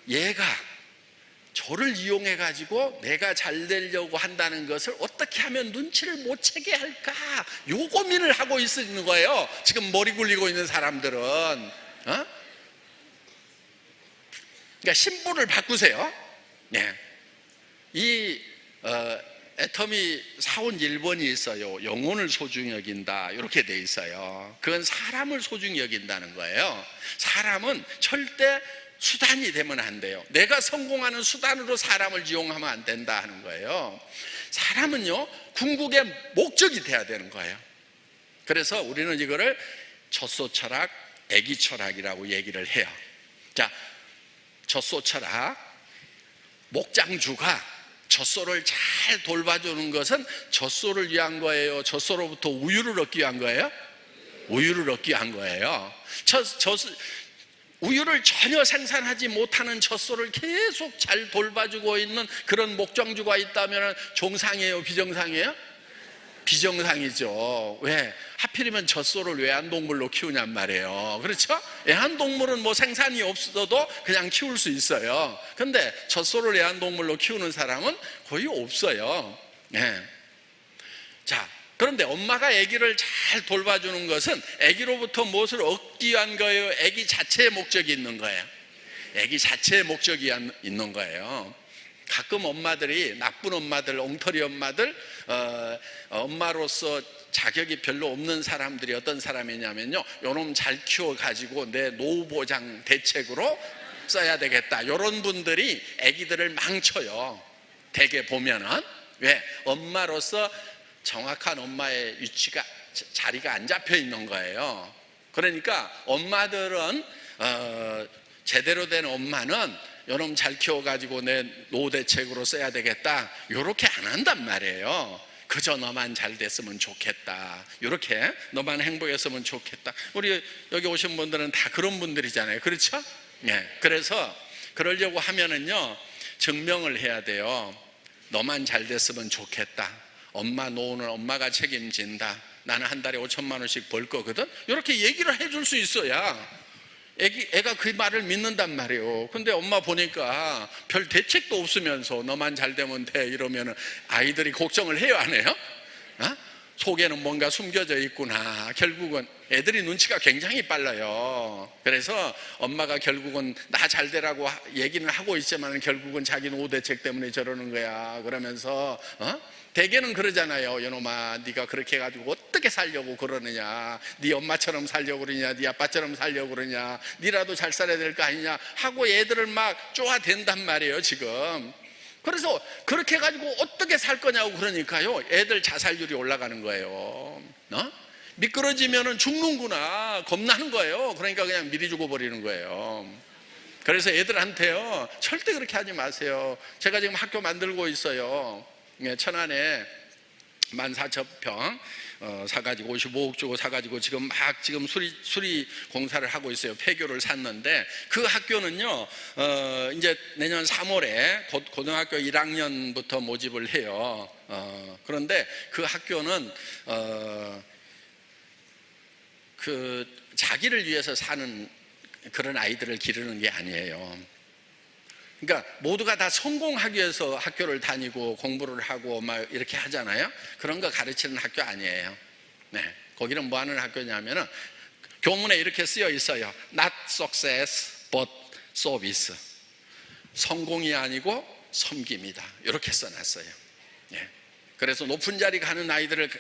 [SPEAKER 1] 얘가 저를 이용해 가지고 내가 잘 되려고 한다는 것을 어떻게 하면 눈치를 못 채게 할까, 요 고민을 하고 있는 거예요. 지금 머리 굴리고 있는 사람들은. 그러니까 신분을 바꾸세요. 네. 애터미 사원 1번이 있어요. 영혼을 소중히 여긴다 이렇게 돼 있어요. 그건 사람을 소중히 여긴다는 거예요. 사람은 절대 수단이 되면 안 돼요. 내가 성공하는 수단으로 사람을 이용하면 안 된다 하는 거예요. 사람은요 궁극의 목적이 돼야 되는 거예요. 그래서 우리는 이거를 젖소철학, 애기철학이라고 얘기를 해요. 자, 젖소철학, 목장주가 젖소를 잘 돌봐주는 것은 젖소를 위한 거예요? 젖소로부터 우유를 얻기 위한 거예요? 우유를 얻기 위한 거예요. 우유를 전혀 생산하지 못하는 젖소를 계속 잘 돌봐주고 있는 그런 목장주가 있다면 정상이에요? 비정상이에요? 비정상이죠. 왜? 하필이면 젖소를 외환동물로 키우냔 말이에요. 그렇죠? 애완동물은 뭐 생산이 없어도 그냥 키울 수 있어요. 근데 젖소를 애완동물로 키우는 사람은 거의 없어요. 네. 자, 그런데 엄마가 아기를 잘 돌봐주는 것은 아기로부터 무엇을 얻기 위한 거예요? 아기 자체의 목적이 있는 거예요. 아기 자체의 목적이 있는 거예요. 가끔 엄마들이, 나쁜 엄마들, 엉터리 엄마들, 엄마로서 자격이 별로 없는 사람들이 어떤 사람이냐면요, 요놈 잘 키워가지고 내 노후 보장 대책으로 써야 되겠다, 요런 분들이 아기들을 망쳐요. 대개 보면은. 왜? 엄마로서 정확한 엄마의 위치가, 자리가 안 잡혀 있는 거예요. 그러니까 엄마들은 제대로 된 엄마는 요놈 잘 키워가지고 내 노후 대책으로 써야 되겠다 요렇게 안 한단 말이에요. 그저 너만 잘 됐으면 좋겠다, 요렇게 너만 행복했으면 좋겠다. 우리 여기 오신 분들은 다 그런 분들이잖아요. 그렇죠? 네. 그래서 그러려고 하면은요 증명을 해야 돼요. 너만 잘 됐으면 좋겠다, 엄마 노후는 엄마가 책임진다, 나는 한 달에 5천만 원씩 벌 거거든, 이렇게 얘기를 해줄 수 있어야 애가 그 말을 믿는단 말이에요. 근데 엄마 보니까 별 대책도 없으면서 너만 잘 되면 돼 이러면 아이들이 걱정을 해요 안 해요? 속에는 뭔가 숨겨져 있구나. 결국은 애들이 눈치가 굉장히 빨라요. 그래서 엄마가 결국은 나 잘 되라고 얘기는 하고 있지만 결국은 자기 노후 대책 때문에 저러는 거야 그러면서 대개는 그러잖아요. 이놈아, 네가 그렇게 해가지고 어떻게 살려고 그러느냐, 네 엄마처럼 살려고 그러냐, 네 아빠처럼 살려고 그러냐, 네라도 잘 살아야 될 거 아니냐 하고 애들을 막 쪼아댄단 말이에요 지금. 그래서 그렇게 해가지고 어떻게 살 거냐고 그러니까요 애들 자살률이 올라가는 거예요. 미끄러지면 죽는구나 겁나는 거예요. 그러니까 그냥 미리 죽어버리는 거예요. 그래서 애들한테요 절대 그렇게 하지 마세요. 제가 지금 학교 만들고 있어요. 천안에 14,000평 사가지고 55억 주고 사가지고 지금 막 지금 수리 공사를 하고 있어요. 폐교를 샀는데 그 학교는요 이제 내년 3월에 고등학교 1학년부터 모집을 해요. 그런데 그 학교는 그 자기를 위해서 사는 그런 아이들을 기르는 게 아니에요. 그러니까 모두가 다 성공하기 위해서 학교를 다니고 공부를 하고 막 이렇게 하잖아요. 그런 거 가르치는 학교 아니에요. 네, 거기는 뭐 하는 학교냐면은 교문에 이렇게 쓰여 있어요. Not success, but service. 성공이 아니고 섬김이다. 이렇게 써놨어요. 네. 그래서 높은 자리 가는 아이들을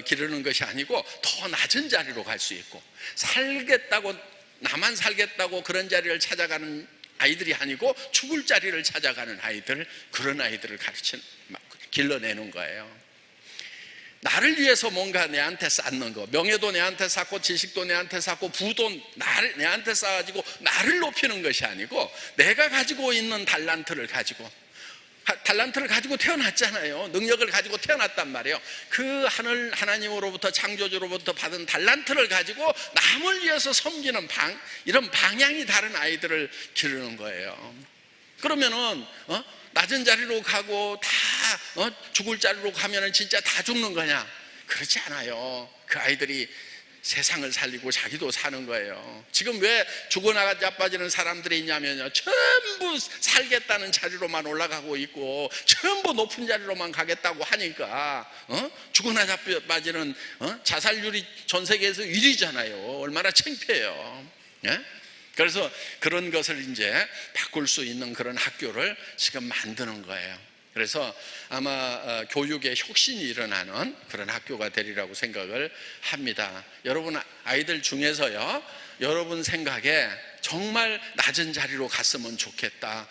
[SPEAKER 1] 기르는 것이 아니고 더 낮은 자리로 갈 수 있고, 살겠다고 나만 살겠다고 그런 자리를 찾아가는 아이들이 아니고 죽을 자리를 찾아가는 아이들, 그런 아이들을 길러내는 거예요. 나를 위해서 뭔가 내한테 쌓는 거, 명예도 내한테 쌓고 지식도 내한테 쌓고 부도 내한테 쌓아지고 나를 높이는 것이 아니고, 내가 가지고 있는 달란트를 가지고 태어났잖아요. 능력을 가지고 태어났단 말이에요. 그 하나님으로부터, 창조주로부터 받은 달란트를 가지고 남을 위해서 섬기는 이런 방향이 다른 아이들을 기르는 거예요. 그러면은 낮은 자리로 가고 다 죽을 자리로 가면은 진짜 다 죽는 거냐? 그렇지 않아요. 그 아이들이 세상을 살리고 자기도 사는 거예요. 지금 왜 죽어나가 자빠지는 사람들이 있냐면요, 전부 살겠다는 자리로만 올라가고 있고 전부 높은 자리로만 가겠다고 하니까 죽어나 자빠지는 자살률이 전 세계에서 1위잖아요. 얼마나 창피해요. 예? 그래서 그런 것을 이제 바꿀 수 있는 그런 학교를 지금 만드는 거예요. 그래서 아마 교육의 혁신이 일어나는 그런 학교가 되리라고 생각을 합니다. 여러분 아이들 중에서요, 여러분 생각에 정말 낮은 자리로 갔으면 좋겠다,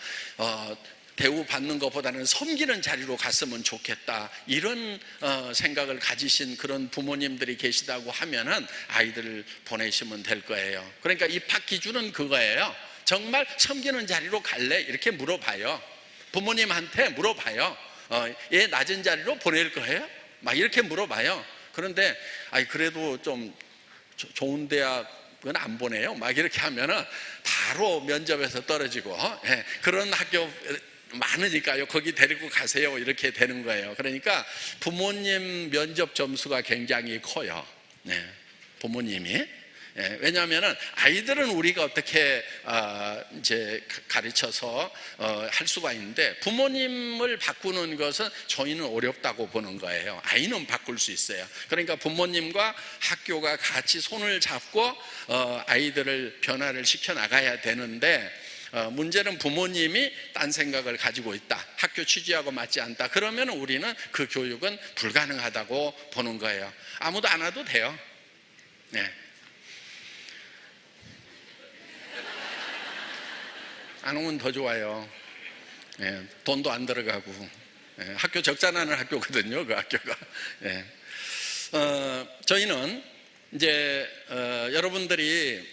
[SPEAKER 1] 대우받는 것보다는 섬기는 자리로 갔으면 좋겠다, 이런 생각을 가지신 그런 부모님들이 계시다고 하면은 아이들을 보내시면 될 거예요. 그러니까 입학 기준은 그거예요. 정말 섬기는 자리로 갈래? 이렇게 물어봐요. 부모님한테 물어봐요. 얘 낮은 자리로 보낼 거예요? 막 이렇게 물어봐요. 그런데 그래도 좀 좋은 대학은 안 보내요. 막 이렇게 하면은 바로 면접에서 떨어지고, 그런 학교 많으니까요, 거기 데리고 가세요, 이렇게 되는 거예요. 그러니까 부모님 면접 점수가 굉장히 커요. 부모님이. 왜냐하면 아이들은 우리가 어떻게 이제 가르쳐서 할 수가 있는데, 부모님을 바꾸는 것은 저희는 어렵다고 보는 거예요. 아이는 바꿀 수 있어요. 그러니까 부모님과 학교가 같이 손을 잡고 아이들을 변화를 시켜 나가야 되는데, 문제는 부모님이 딴 생각을 가지고 있다, 학교 취지하고 맞지 않다, 그러면 우리는 그 교육은 불가능하다고 보는 거예요. 아무도 안 와도 돼요. 안 오면 더 좋아요. 돈도 안 들어가고. 학교 적자나는 학교거든요, 그 학교가. 저희는 이제 여러분들이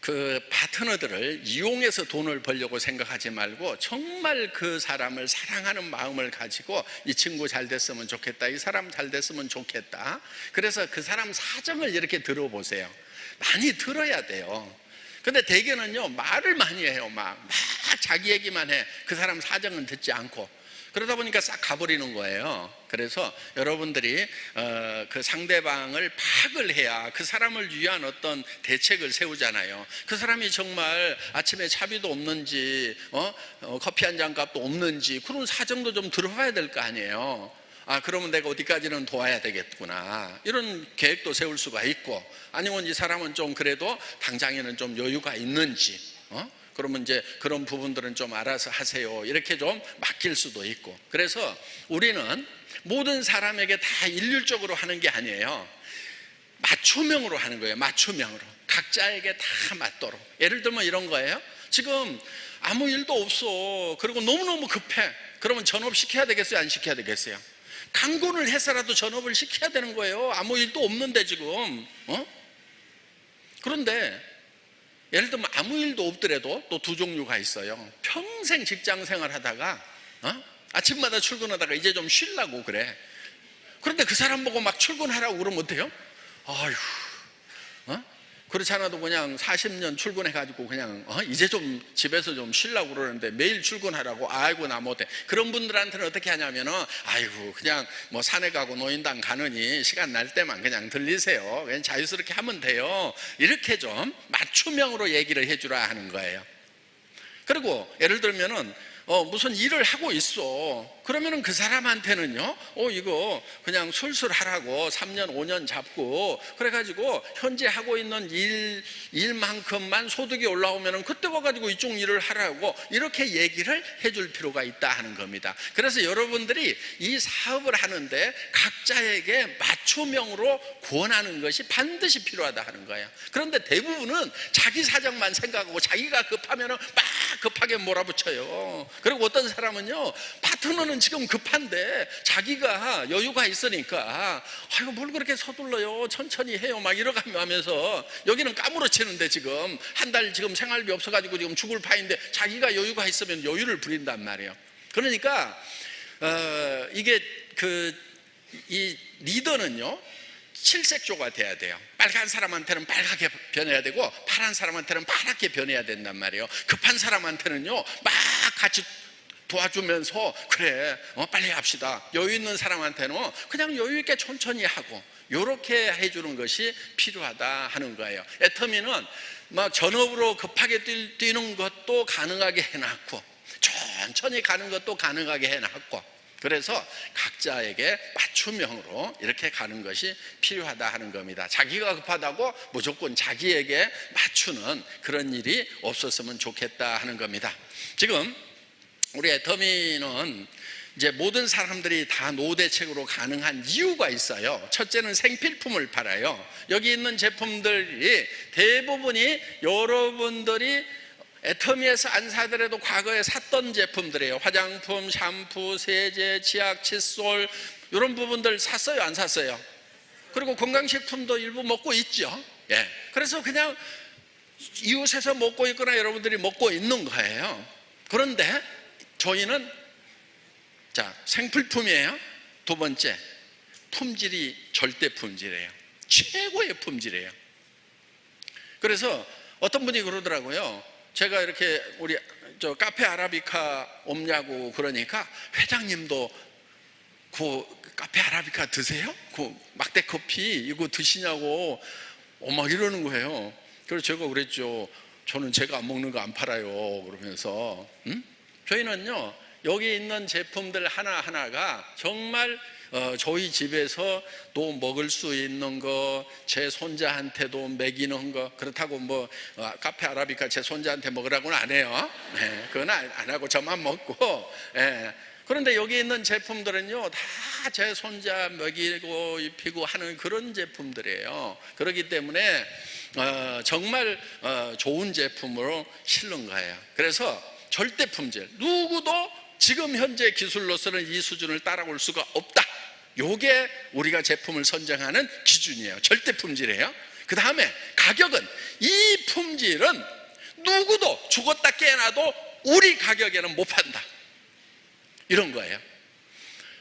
[SPEAKER 1] 그 파트너들을 이용해서 돈을 벌려고 생각하지 말고, 정말 그 사람을 사랑하는 마음을 가지고 이 친구 잘 됐으면 좋겠다, 이 사람 잘 됐으면 좋겠다, 그래서 그 사람 사정을 이렇게 들어보세요. 많이 들어야 돼요. 근데 대개는요, 말을 많이 해요. 막 자기 얘기만 해. 그 사람 사정은 듣지 않고. 그러다 보니까 싹 가버리는 거예요. 그래서 여러분들이 그 상대방을 파악을 해야 그 사람을 위한 어떤 대책을 세우잖아요. 그 사람이 정말 아침에 차비도 없는지 커피 한 잔 값도 없는지, 그런 사정도 좀 들어봐야 될 거 아니에요. 그러면 내가 어디까지는 도와야 되겠구나, 이런 계획도 세울 수가 있고, 아니면 이 사람은 좀 그래도 당장에는 좀 여유가 있는지, 그러면 이제 그런 부분들은 좀 알아서 하세요, 이렇게 좀 맡길 수도 있고. 그래서 우리는 모든 사람에게 다 일률적으로 하는 게 아니에요. 맞춤형으로 하는 거예요. 맞춤형으로 각자에게 다 맞도록. 예를 들면 이런 거예요. 지금 아무 일도 없어, 그리고 너무너무 급해. 그러면 전업시켜야 되겠어요, 안 시켜야 되겠어요? 강권을 해서라도 전업을 시켜야 되는 거예요. 아무 일도 없는데 지금. 그런데 예를 들면 아무 일도 없더라도 또 두 종류가 있어요. 평생 직장 생활 하다가 아침마다 출근하다가 이제 좀 쉬려고 그래. 그런데 그 사람 보고 막 출근하라고 그러면 어때요? 아휴, 그렇지 않아도 그냥 40년 출근해가지고 그냥 이제 좀 집에서 좀 쉬려고 그러는데 매일 출근하라고, 아이고 나 못해. 그런 분들한테는 어떻게 하냐면은, 아이고 그냥 뭐 산에 가고 노인당 가느니 시간 날 때만 그냥 들리세요, 그냥 자유스럽게 하면 돼요, 이렇게 좀 맞춤형으로 얘기를 해주라 하는 거예요. 그리고 예를 들면은 무슨 일을 하고 있어. 그러면은 그 사람한테는요, 이거 그냥 술술 하라고 3년 5년 잡고 그래가지고 현재 하고 있는 일만큼만 소득이 올라오면은 그때 와가지고 이쪽 일을 하라고, 이렇게 얘기를 해줄 필요가 있다 하는 겁니다. 그래서 여러분들이 이 사업을 하는데 각자에게 맞춤형으로 권하는 것이 반드시 필요하다 하는 거예요. 그런데 대부분은 자기 사정만 생각하고 자기가 급하면은 막 급하게 몰아붙여요. 그리고 어떤 사람은요, 파트너는 지금 급한데 자기가 여유가 있으니까 아이고 뭘 그렇게 서둘러요, 천천히 해요, 막 이러가면서 여기는 까무러치는데 지금 한 달 지금 생활비 없어가지고 지금 죽을 파인데 자기가 여유가 있으면 여유를 부린단 말이에요. 그러니까 이게 이 리더는요, 칠색조가 돼야 돼요. 빨간 사람한테는 빨갛게 변해야 되고 파란 사람한테는 파랗게 변해야 된단 말이에요. 급한 사람한테는요 막 같이 도와주면서 그래 빨리 합시다. 여유 있는 사람한테는 그냥 여유 있게 천천히 하고, 이렇게 해주는 것이 필요하다 하는 거예요. 애터미는 막 전업으로 급하게 뛰는 것도 가능하게 해놨고 천천히 가는 것도 가능하게 해놨고, 그래서 각자에게 맞춤형으로 이렇게 가는 것이 필요하다 하는 겁니다. 자기가 급하다고 무조건 자기에게 맞추는 그런 일이 없었으면 좋겠다 하는 겁니다. 지금 우리 애터미는 이제 모든 사람들이 다 노후대책으로 가능한 이유가 있어요. 첫째는 생필품을 팔아요. 여기 있는 제품들이 대부분이 여러분들이 애터미에서 안 사더라도 과거에 샀던 제품들이에요. 화장품, 샴푸, 세제, 치약, 칫솔, 이런 부분들 샀어요, 안 샀어요? 그리고 건강식품도 일부 먹고 있죠. 예. 그래서 그냥 이웃에서 먹고 있거나 여러분들이 먹고 있는 거예요. 그런데 저희는 생필품이에요. 두 번째, 품질이 절대 품질이에요. 최고의 품질이에요. 그래서 어떤 분이 그러더라고요. 제가 이렇게 우리 카페 아라비카 없냐고 그러니까, 회장님도 그 카페 아라비카 드세요? 그 막대 커피 이거 드시냐고 막 이러는 거예요. 그래서 제가 그랬죠. 저는 제가 안 먹는 거 안 팔아요. 그러면서 저희는요, 여기 있는 제품들 하나하나가 정말 저희 집에서 또 먹을 수 있는 거, 제 손자한테도 먹이는 거, 그렇다고 카페 아라비카 제 손자한테 먹으라고는 안 해요. 네, 그건 안 하고 저만 먹고. 네. 그런데 여기 있는 제품들은요, 다 제 손자 먹이고 입히고 하는 그런 제품들이에요. 그렇기 때문에 정말 좋은 제품으로 실는 거예요. 그래서 절대 품질, 누구도 지금 현재 기술로서는 이 수준을 따라올 수가 없다. 요게 우리가 제품을 선정하는 기준이에요. 절대 품질이에요. 그 다음에 가격은, 이 품질은 누구도 죽었다 깨어나도 우리 가격에는 못 판다, 이런 거예요.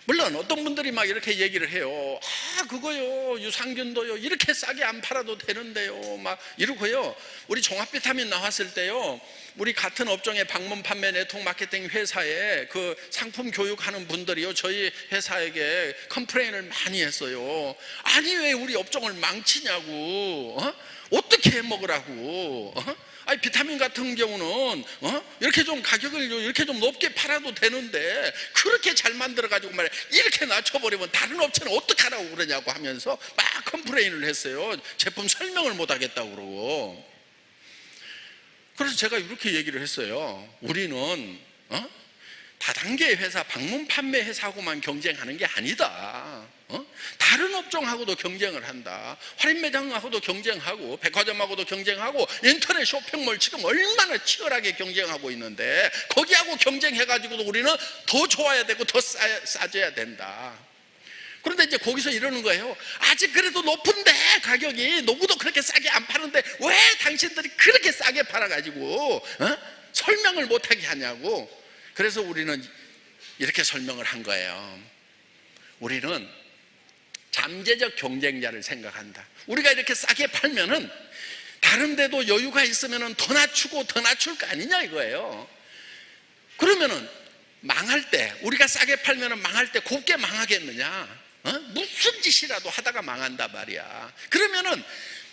[SPEAKER 1] 물론 어떤 분들이 막 이렇게 얘기를 해요. 그거요, 유산균도요, 이렇게 싸게 안 팔아도 되는데요, 막 이러고요. 우리 종합비타민 나왔을 때요, 우리 같은 업종의 방문 판매 네트워크 마케팅 회사에 그 상품 교육하는 분들이요, 저희 회사에게 컴플레인을 많이 했어요. 아니 왜 우리 업종을 망치냐고, 어떻게 해 먹으라고. 아니 비타민 같은 경우는 이렇게 좀 가격을 이렇게 좀 높게 팔아도 되는데 그렇게 잘 만들어 가지고 말이야 이렇게 낮춰버리면 다른 업체는 어떡하라고 그러냐고 하면서 막 컴플레인을 했어요. 제품 설명을 못 하겠다고 그러고. 그래서 제가 이렇게 얘기를 했어요. 우리는 다단계 회사, 방문 판매 회사하고만 경쟁하는 게 아니다. 다른 업종하고도 경쟁을 한다. 할인 매장하고도 경쟁하고, 백화점하고도 경쟁하고, 인터넷 쇼핑몰 지금 얼마나 치열하게 경쟁하고 있는데 거기하고 경쟁해가지고도 우리는 더 좋아야 되고 더 싸져야 된다. 그런데 이제 거기서 이러는 거예요. 아직 그래도 높은데 가격이, 누구도 그렇게 싸게 안 파는데 왜 당신들이 그렇게 싸게 팔아가지고 설명을 못하게 하냐고. 그래서 우리는 이렇게 설명을 한 거예요. 우리는 잠재적 경쟁자를 생각한다. 우리가 이렇게 싸게 팔면은 다른 데도 여유가 있으면은 더 낮추고 더 낮출 거 아니냐 이거예요. 그러면은 망할 때, 우리가 싸게 팔면은 망할 때 곱게 망하겠느냐? 무슨 짓이라도 하다가 망한단 말이야. 그러면은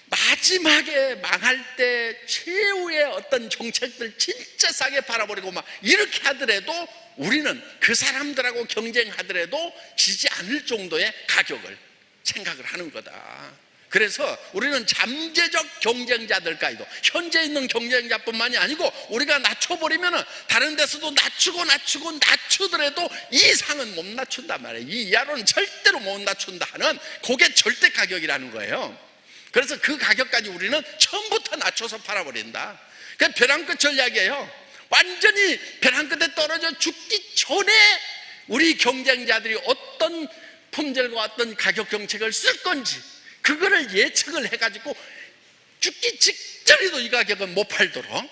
[SPEAKER 1] 마지막에 망할 때 최후의 어떤 정책들 진짜 싸게 팔아버리고 막 이렇게 하더라도 우리는 그 사람들하고 경쟁하더라도 지지 않을 정도의 가격을 생각을 하는 거다. 그래서 우리는 잠재적 경쟁자들까지도, 현재 있는 경쟁자뿐만이 아니고 우리가 낮춰버리면 다른 데서도 낮추더라도 이 이상은 못 낮춘단 말이에요. 이 이하로는 절대로 못 낮춘다 하는 그게 절대 가격이라는 거예요. 그래서 그 가격까지 우리는 처음부터 낮춰서 팔아버린다. 그게 벼랑 끝 전략이에요. 완전히 벼랑 끝에 떨어져 죽기 전에 우리 경쟁자들이 어떤 품질과 어떤 가격 정책을 쓸 건지 그거를 예측을 해가지고 죽기 직전에도 이 가격은 못 팔도록,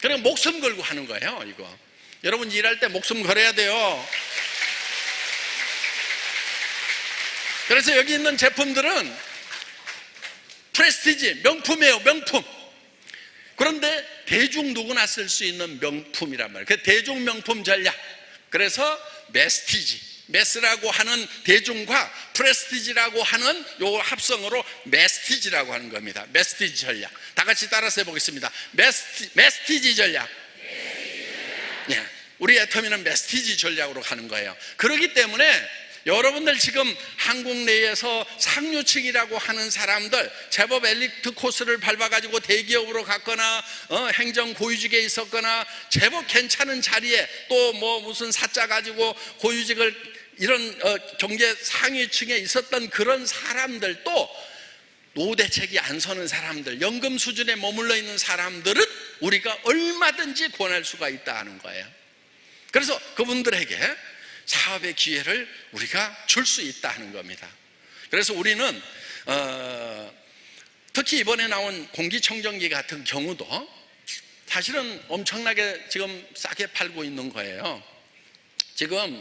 [SPEAKER 1] 그냥 목숨 걸고 하는 거예요. 이거 여러분 일할 때 목숨 걸어야 돼요. 그래서 여기 있는 제품들은 프레스티지, 명품이에요. 명품. 그런데 대중 누구나 쓸 수 있는 명품이란 말이에요. 그 대중 명품 전략. 그래서 메스티지, 메스라고 하는 대중과 프레스티지라고 하는 요 합성으로 메스티지라고 하는 겁니다. 메스티지 전략. 다 같이 따라서 해보겠습니다. 메스티지 전략. 네, 우리 애터미는 메스티지 전략으로 가는 거예요. 그렇기 때문에 여러분들 지금 한국 내에서 상류층이라고 하는 사람들, 제법 엘리트 코스를 밟아가지고 대기업으로 갔거나 행정 고위직에 있었거나 제법 괜찮은 자리에 또 뭐 무슨 사자 가지고 고위직을 이런 경제 상위층에 있었던 그런 사람들도 노대책이 안 서는 사람들, 연금 수준에 머물러 있는 사람들은 우리가 얼마든지 권할 수가 있다는 거예요. 그래서 그분들에게 사업의 기회를 우리가 줄 수 있다 하는 겁니다. 그래서 우리는 특히 이번에 나온 공기청정기 같은 경우도 사실은 엄청나게 지금 싸게 팔고 있는 거예요. 지금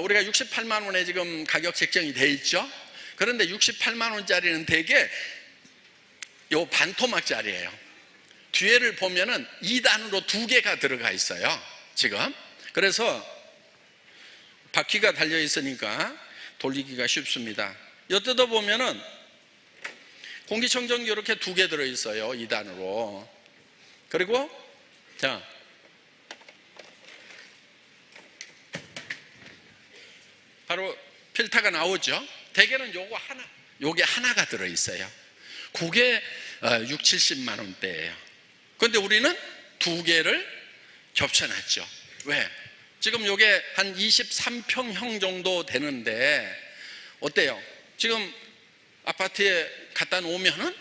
[SPEAKER 1] 우리가 68만 원에 지금 가격 책정이 돼 있죠. 그런데 68만 원짜리는 대개 요 반토막짜리예요. 뒤에를 보면은 2단으로 2개가 들어가 있어요. 지금 그래서 바퀴가 달려 있으니까 돌리기가 쉽습니다. 엿뜯어 보면은 공기청정기 이렇게 2개 들어 있어요. 2단으로. 그리고 자, 바로 필터가 나오죠. 대개는 요게 하나가 들어 있어요. 그게 6, 70만 원대예요. 그런데 우리는 2개를 겹쳐놨죠. 왜? 지금 요게 한 23평형 정도 되는데 어때요? 지금 아파트에 갖다 놓으면은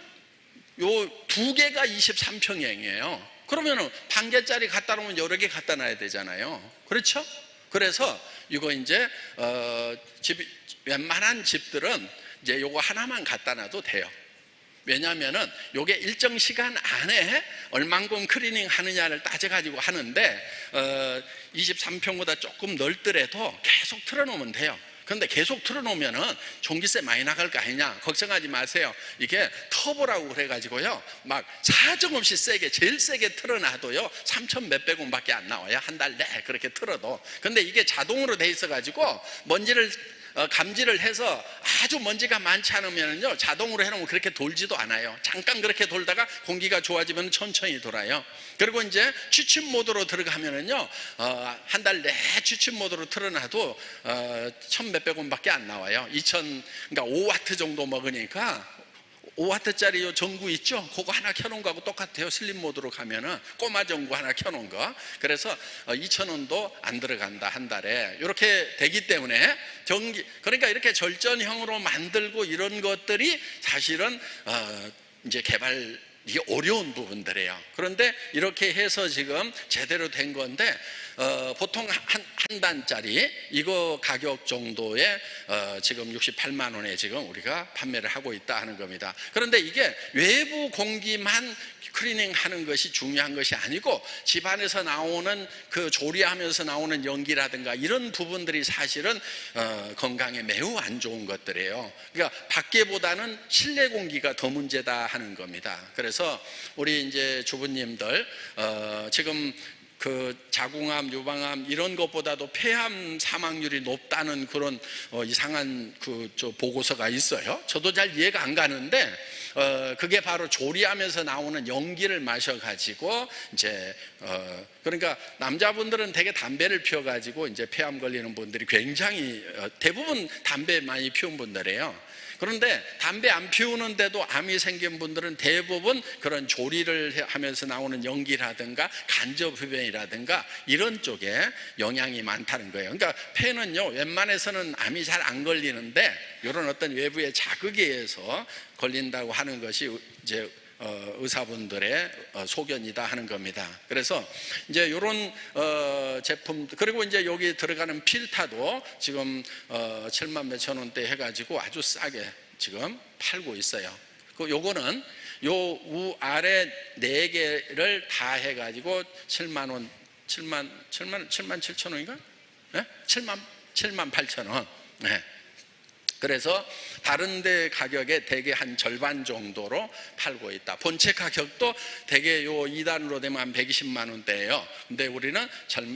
[SPEAKER 1] 요 2개가 23평형이에요. 그러면은 반 개짜리 갖다 놓으면 여러 개 갖다 놔야 되잖아요. 그렇죠? 그래서 이거 이제 웬만한 집들은 이제 요거 하나만 갖다 놔도 돼요. 왜냐하면은 요게 일정 시간 안에 얼만큼 클리닝 하느냐를 따져가지고 하는데 23평보다 조금 넓더라도 계속 틀어놓으면 돼요. 그런데 계속 틀어놓으면은 전기세 많이 나갈 거 아니냐 걱정하지 마세요. 이게 터보라고 그래가지고요 막 사정없이 세게 제일 세게 틀어놔도요 3천 몇백 원밖에 안 나와요. 한 달 내 그렇게 틀어도. 근데 이게 자동으로 돼 있어가지고 먼지를 감지를 해서 아주 먼지가 많지 않으면요 자동으로 해놓으면 그렇게 돌지도 않아요. 잠깐 그렇게 돌다가 공기가 좋아지면 천천히 돌아요. 그리고 이제 취침 모드로 들어가면은요 한 달 내 취침 모드로 틀어놔도 1,000 몇백 원밖에 안 나와요. 그러니까 5와트 정도 먹으니까 5와트짜리 요 전구 있죠? 그거 하나 켜놓은 거하고 똑같아요. 슬립 모드로 가면은 꼬마 전구 하나 켜놓은 거. 그래서 2,000원도 안 들어간다 한 달에. 이렇게 되기 때문에 그러니까 이렇게 절전형으로 만들고 이런 것들이 사실은 이제 개발이 어려운 부분들이에요. 그런데 이렇게 해서 지금 제대로 된 건데 보통 한 단짜리 이거 가격 정도에 지금 68만 원에 지금 우리가 판매를 하고 있다 하는 겁니다. 그런데 이게 외부 공기만 클리닝 하는 것이 중요한 것이 아니고 집안에서 나오는 그 조리하면서 나오는 연기라든가 이런 부분들이 사실은 건강에 매우 안 좋은 것들이에요. 그러니까 밖에보다는 실내 공기가 더 문제다 하는 겁니다. 그래서 우리 이제 주부님들 지금 그 자궁암, 유방암 이런 것보다도 폐암 사망률이 높다는 그런 이상한 저 보고서가 있어요. 저도 잘 이해가 안 가는데 그게 바로 조리하면서 나오는 연기를 마셔가지고 이제 그러니까 남자분들은 되게 담배를 피워가지고 이제 폐암 걸리는 분들이 굉장히 대부분 담배 많이 피운 분들이에요. 그런데 담배 안 피우는데도 암이 생긴 분들은 대부분 그런 조리를 하면서 나오는 연기라든가 간접흡연이라든가 이런 쪽에 영향이 많다는 거예요. 그러니까 폐는요 웬만해서는 암이 잘 안 걸리는데 이런 어떤 외부의 자극에 의해서 걸린다고 하는 것이 이제 의사분들의 소견이다 하는 겁니다. 그래서 이제 이런 제품, 그리고 이제 여기 들어가는 필터도 지금 7만 몇천 원대 해가지고 아주 싸게 지금 팔고 있어요. 요거는 요 우아래 4개를 다 해가지고 7만 원, 7만 7천 원인가? 네? 7만 8천 원. 네. 그래서 다른 데 가격에 대개 한 절반 정도로 팔고 있다. 본체 가격도 대개 요 2단으로 되면 한 120만 원대예요. 근데 우리는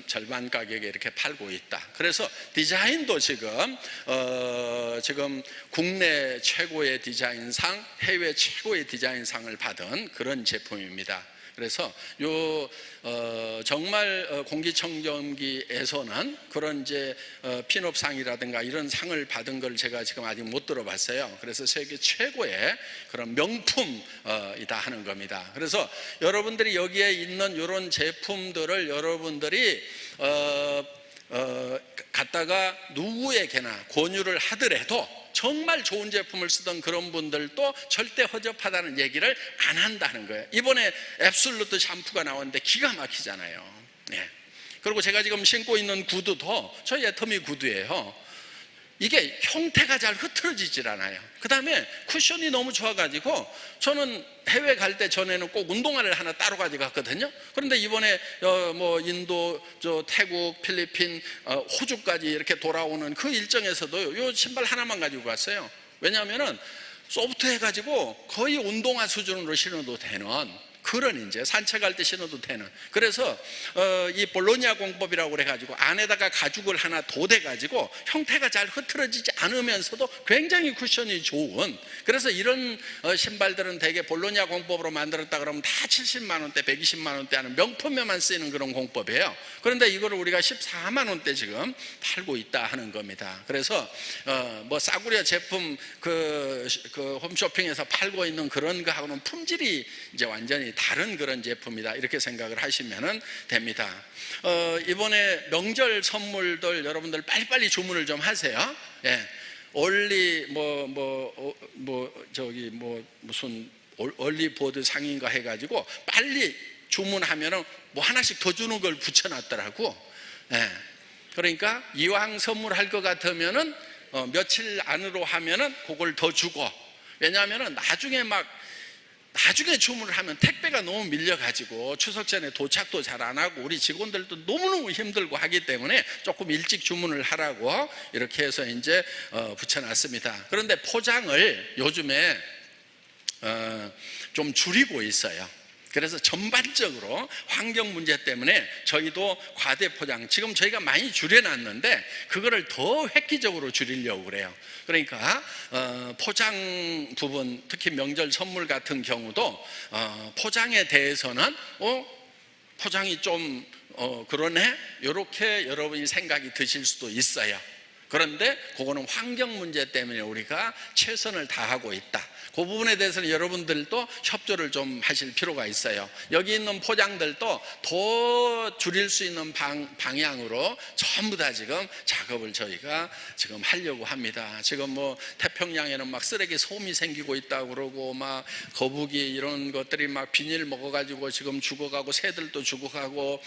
[SPEAKER 1] 절반 가격에 이렇게 팔고 있다. 그래서 디자인도 지금 국내 최고의 디자인상, 해외 최고의 디자인상을 받은 그런 제품입니다. 그래서 정말 공기청정기에서는 그런 이제 핀업상이라든가 이런 상을 받은 걸 제가 지금 아직 못 들어봤어요. 그래서 세계 최고의 그런 명품이다 하는 겁니다. 그래서 여러분들이 여기에 있는 이런 제품들을 여러분들이 갖다가 누구에게나 권유를 하더라도 정말 좋은 제품을 쓰던 그런 분들도 절대 허접하다는 얘기를 안 한다는 거예요. 이번에 앱솔루트 샴푸가 나왔는데 기가 막히잖아요. 네. 그리고 제가 지금 신고 있는 구두도 저희 애터미 구두예요. 이게 형태가 잘 흐트러지질 않아요. 그 다음에 쿠션이 너무 좋아가지고 저는 해외 갈 때 전에는 꼭 운동화를 하나 따로 가져갔거든요. 그런데 이번에 뭐 인도, 태국, 필리핀, 호주까지 이렇게 돌아오는 그 일정에서도 요 신발 하나만 가지고 갔어요. 왜냐하면은 소프트해가지고 거의 운동화 수준으로 신어도 되는 그런 이제 산책할 때 신어도 되는. 그래서 이 볼로냐 공법이라고 그래가지고 안에다가 가죽을 하나 돋해가지고 형태가 잘 흐트러지지 않으면서도 굉장히 쿠션이 좋은. 그래서 이런 신발들은 대개 볼로냐 공법으로 만들었다 그러면 다 70만 원대, 120만 원대 하는 명품에만 쓰이는 그런 공법이에요. 그런데 이거를 우리가 14만 원대 지금 팔고 있다 하는 겁니다. 그래서 뭐 싸구려 제품 그 홈쇼핑에서 팔고 있는 그런 거하고는 품질이 이제 완전히 다른 그런 제품이다 이렇게 생각을 하시면 됩니다. 이번에 명절 선물들 여러분들 빨리빨리 주문을 좀 하세요. 예. 무슨 얼리보드 상인가 해가지고 빨리 주문하면은 뭐 하나씩 더 주는 걸 붙여놨더라고. 예. 그러니까 이왕 선물할 것 같으면은 며칠 안으로 하면은 그걸 더 주고. 왜냐하면은 나중에 주문을 하면 택배가 너무 밀려가지고 추석 전에 도착도 잘 안 하고 우리 직원들도 너무너무 힘들고 하기 때문에 조금 일찍 주문을 하라고 이렇게 해서 이제 붙여놨습니다. 그런데 포장을 요즘에 좀 줄이고 있어요. 그래서 전반적으로 환경 문제 때문에 저희도 과대 포장, 지금 저희가 많이 줄여놨는데 그거를 더 획기적으로 줄이려고 그래요. 그러니까 포장 부분, 특히 명절 선물 같은 경우도 포장에 대해서는 포장이 좀 그러네? 이렇게 여러분이 생각이 드실 수도 있어요. 그런데 그거는 환경 문제 때문에 우리가 최선을 다하고 있다. 그 부분에 대해서는 여러분들도 협조를 좀 하실 필요가 있어요. 여기 있는 포장들도 더 줄일 수 있는 방향으로 전부 다 지금 작업을 저희가 지금 하려고 합니다. 지금 뭐 태평양에는 막 쓰레기 솜이 생기고 있다고 그러고, 막 거북이 이런 것들이 막 비닐 먹어가지고 지금 죽어가고 새들도 죽어가고,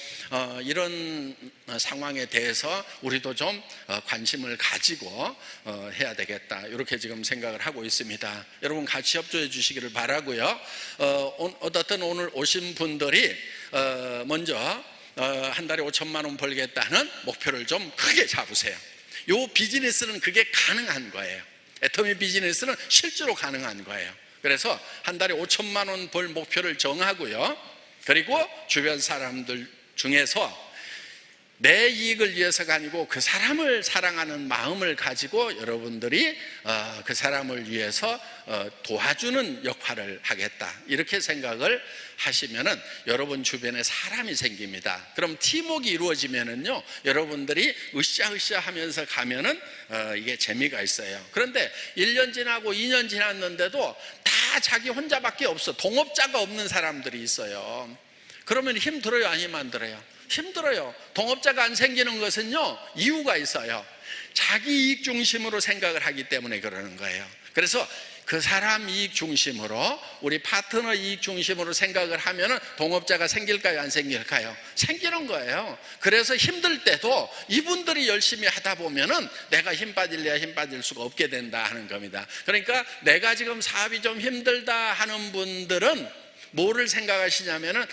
[SPEAKER 1] 이런 상황에 대해서 우리도 좀 관심을 가지고 해야 되겠다, 이렇게 지금 생각을 하고 있습니다. 여러분 같이 협조해 주시기를 바라고요. 어떻든 오늘 오신 분들이 먼저 한 달에 5천만 원 벌겠다는 목표를 좀 크게 잡으세요. 이 비즈니스는 그게 가능한 거예요. 애터미 비즈니스는 실제로 가능한 거예요. 그래서 한 달에 5천만 원 벌 목표를 정하고요. 그리고 주변 사람들 중에서 내 이익을 위해서가 아니고 그 사람을 사랑하는 마음을 가지고 여러분들이 그 사람을 위해서 도와주는 역할을 하겠다, 이렇게 생각을 하시면은 여러분 주변에 사람이 생깁니다. 그럼 팀워크가 이루어지면은요, 여러분들이 으쌰으쌰 하면서 가면은 이게 재미가 있어요. 그런데 1년 지나고 2년 지났는데도 다 자기 혼자밖에 없어. 동업자가 없는 사람들이 있어요. 그러면 힘들어요, 아니면 안 들어요? 힘들어요. 동업자가 안 생기는 것은요, 이유가 있어요. 자기 이익 중심으로 생각을 하기 때문에 그러는 거예요. 그래서 그 사람 이익 중심으로, 우리 파트너 이익 중심으로 생각을 하면은 동업자가 생길까요, 안 생길까요? 생기는 거예요. 그래서 힘들 때도 이분들이 열심히 하다 보면은 내가 힘 빠질래야 힘 빠질 수가 없게 된다 하는 겁니다. 그러니까 내가 지금 사업이 좀 힘들다 하는 분들은 뭐를 생각하시냐면은,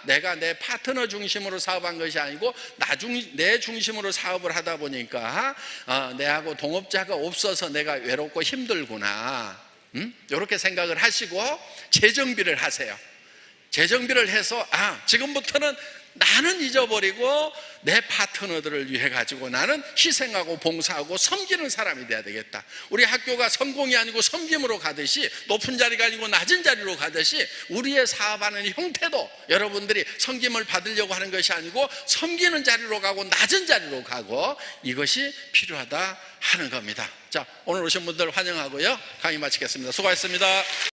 [SPEAKER 1] 내가 내 파트너 중심으로 사업한 것이 아니고 내 중심으로 사업을 하다 보니까 내하고 동업자가 없어서 내가 외롭고 힘들구나, 이렇게 생각을 하시고 재정비를 하세요. 재정비를 해서 지금부터는 나는 잊어버리고 내 파트너들을 위해 가지고 나는 희생하고 봉사하고 섬기는 사람이 돼야 되겠다. 우리 학교가 성공이 아니고 섬김으로 가듯이, 높은 자리가 아니고 낮은 자리로 가듯이, 우리의 사업하는 형태도 여러분들이 섬김을 받으려고 하는 것이 아니고 섬기는 자리로 가고 낮은 자리로 가고, 이것이 필요하다 하는 겁니다. 자, 오늘 오신 분들 환영하고요, 강의 마치겠습니다. 수고하셨습니다.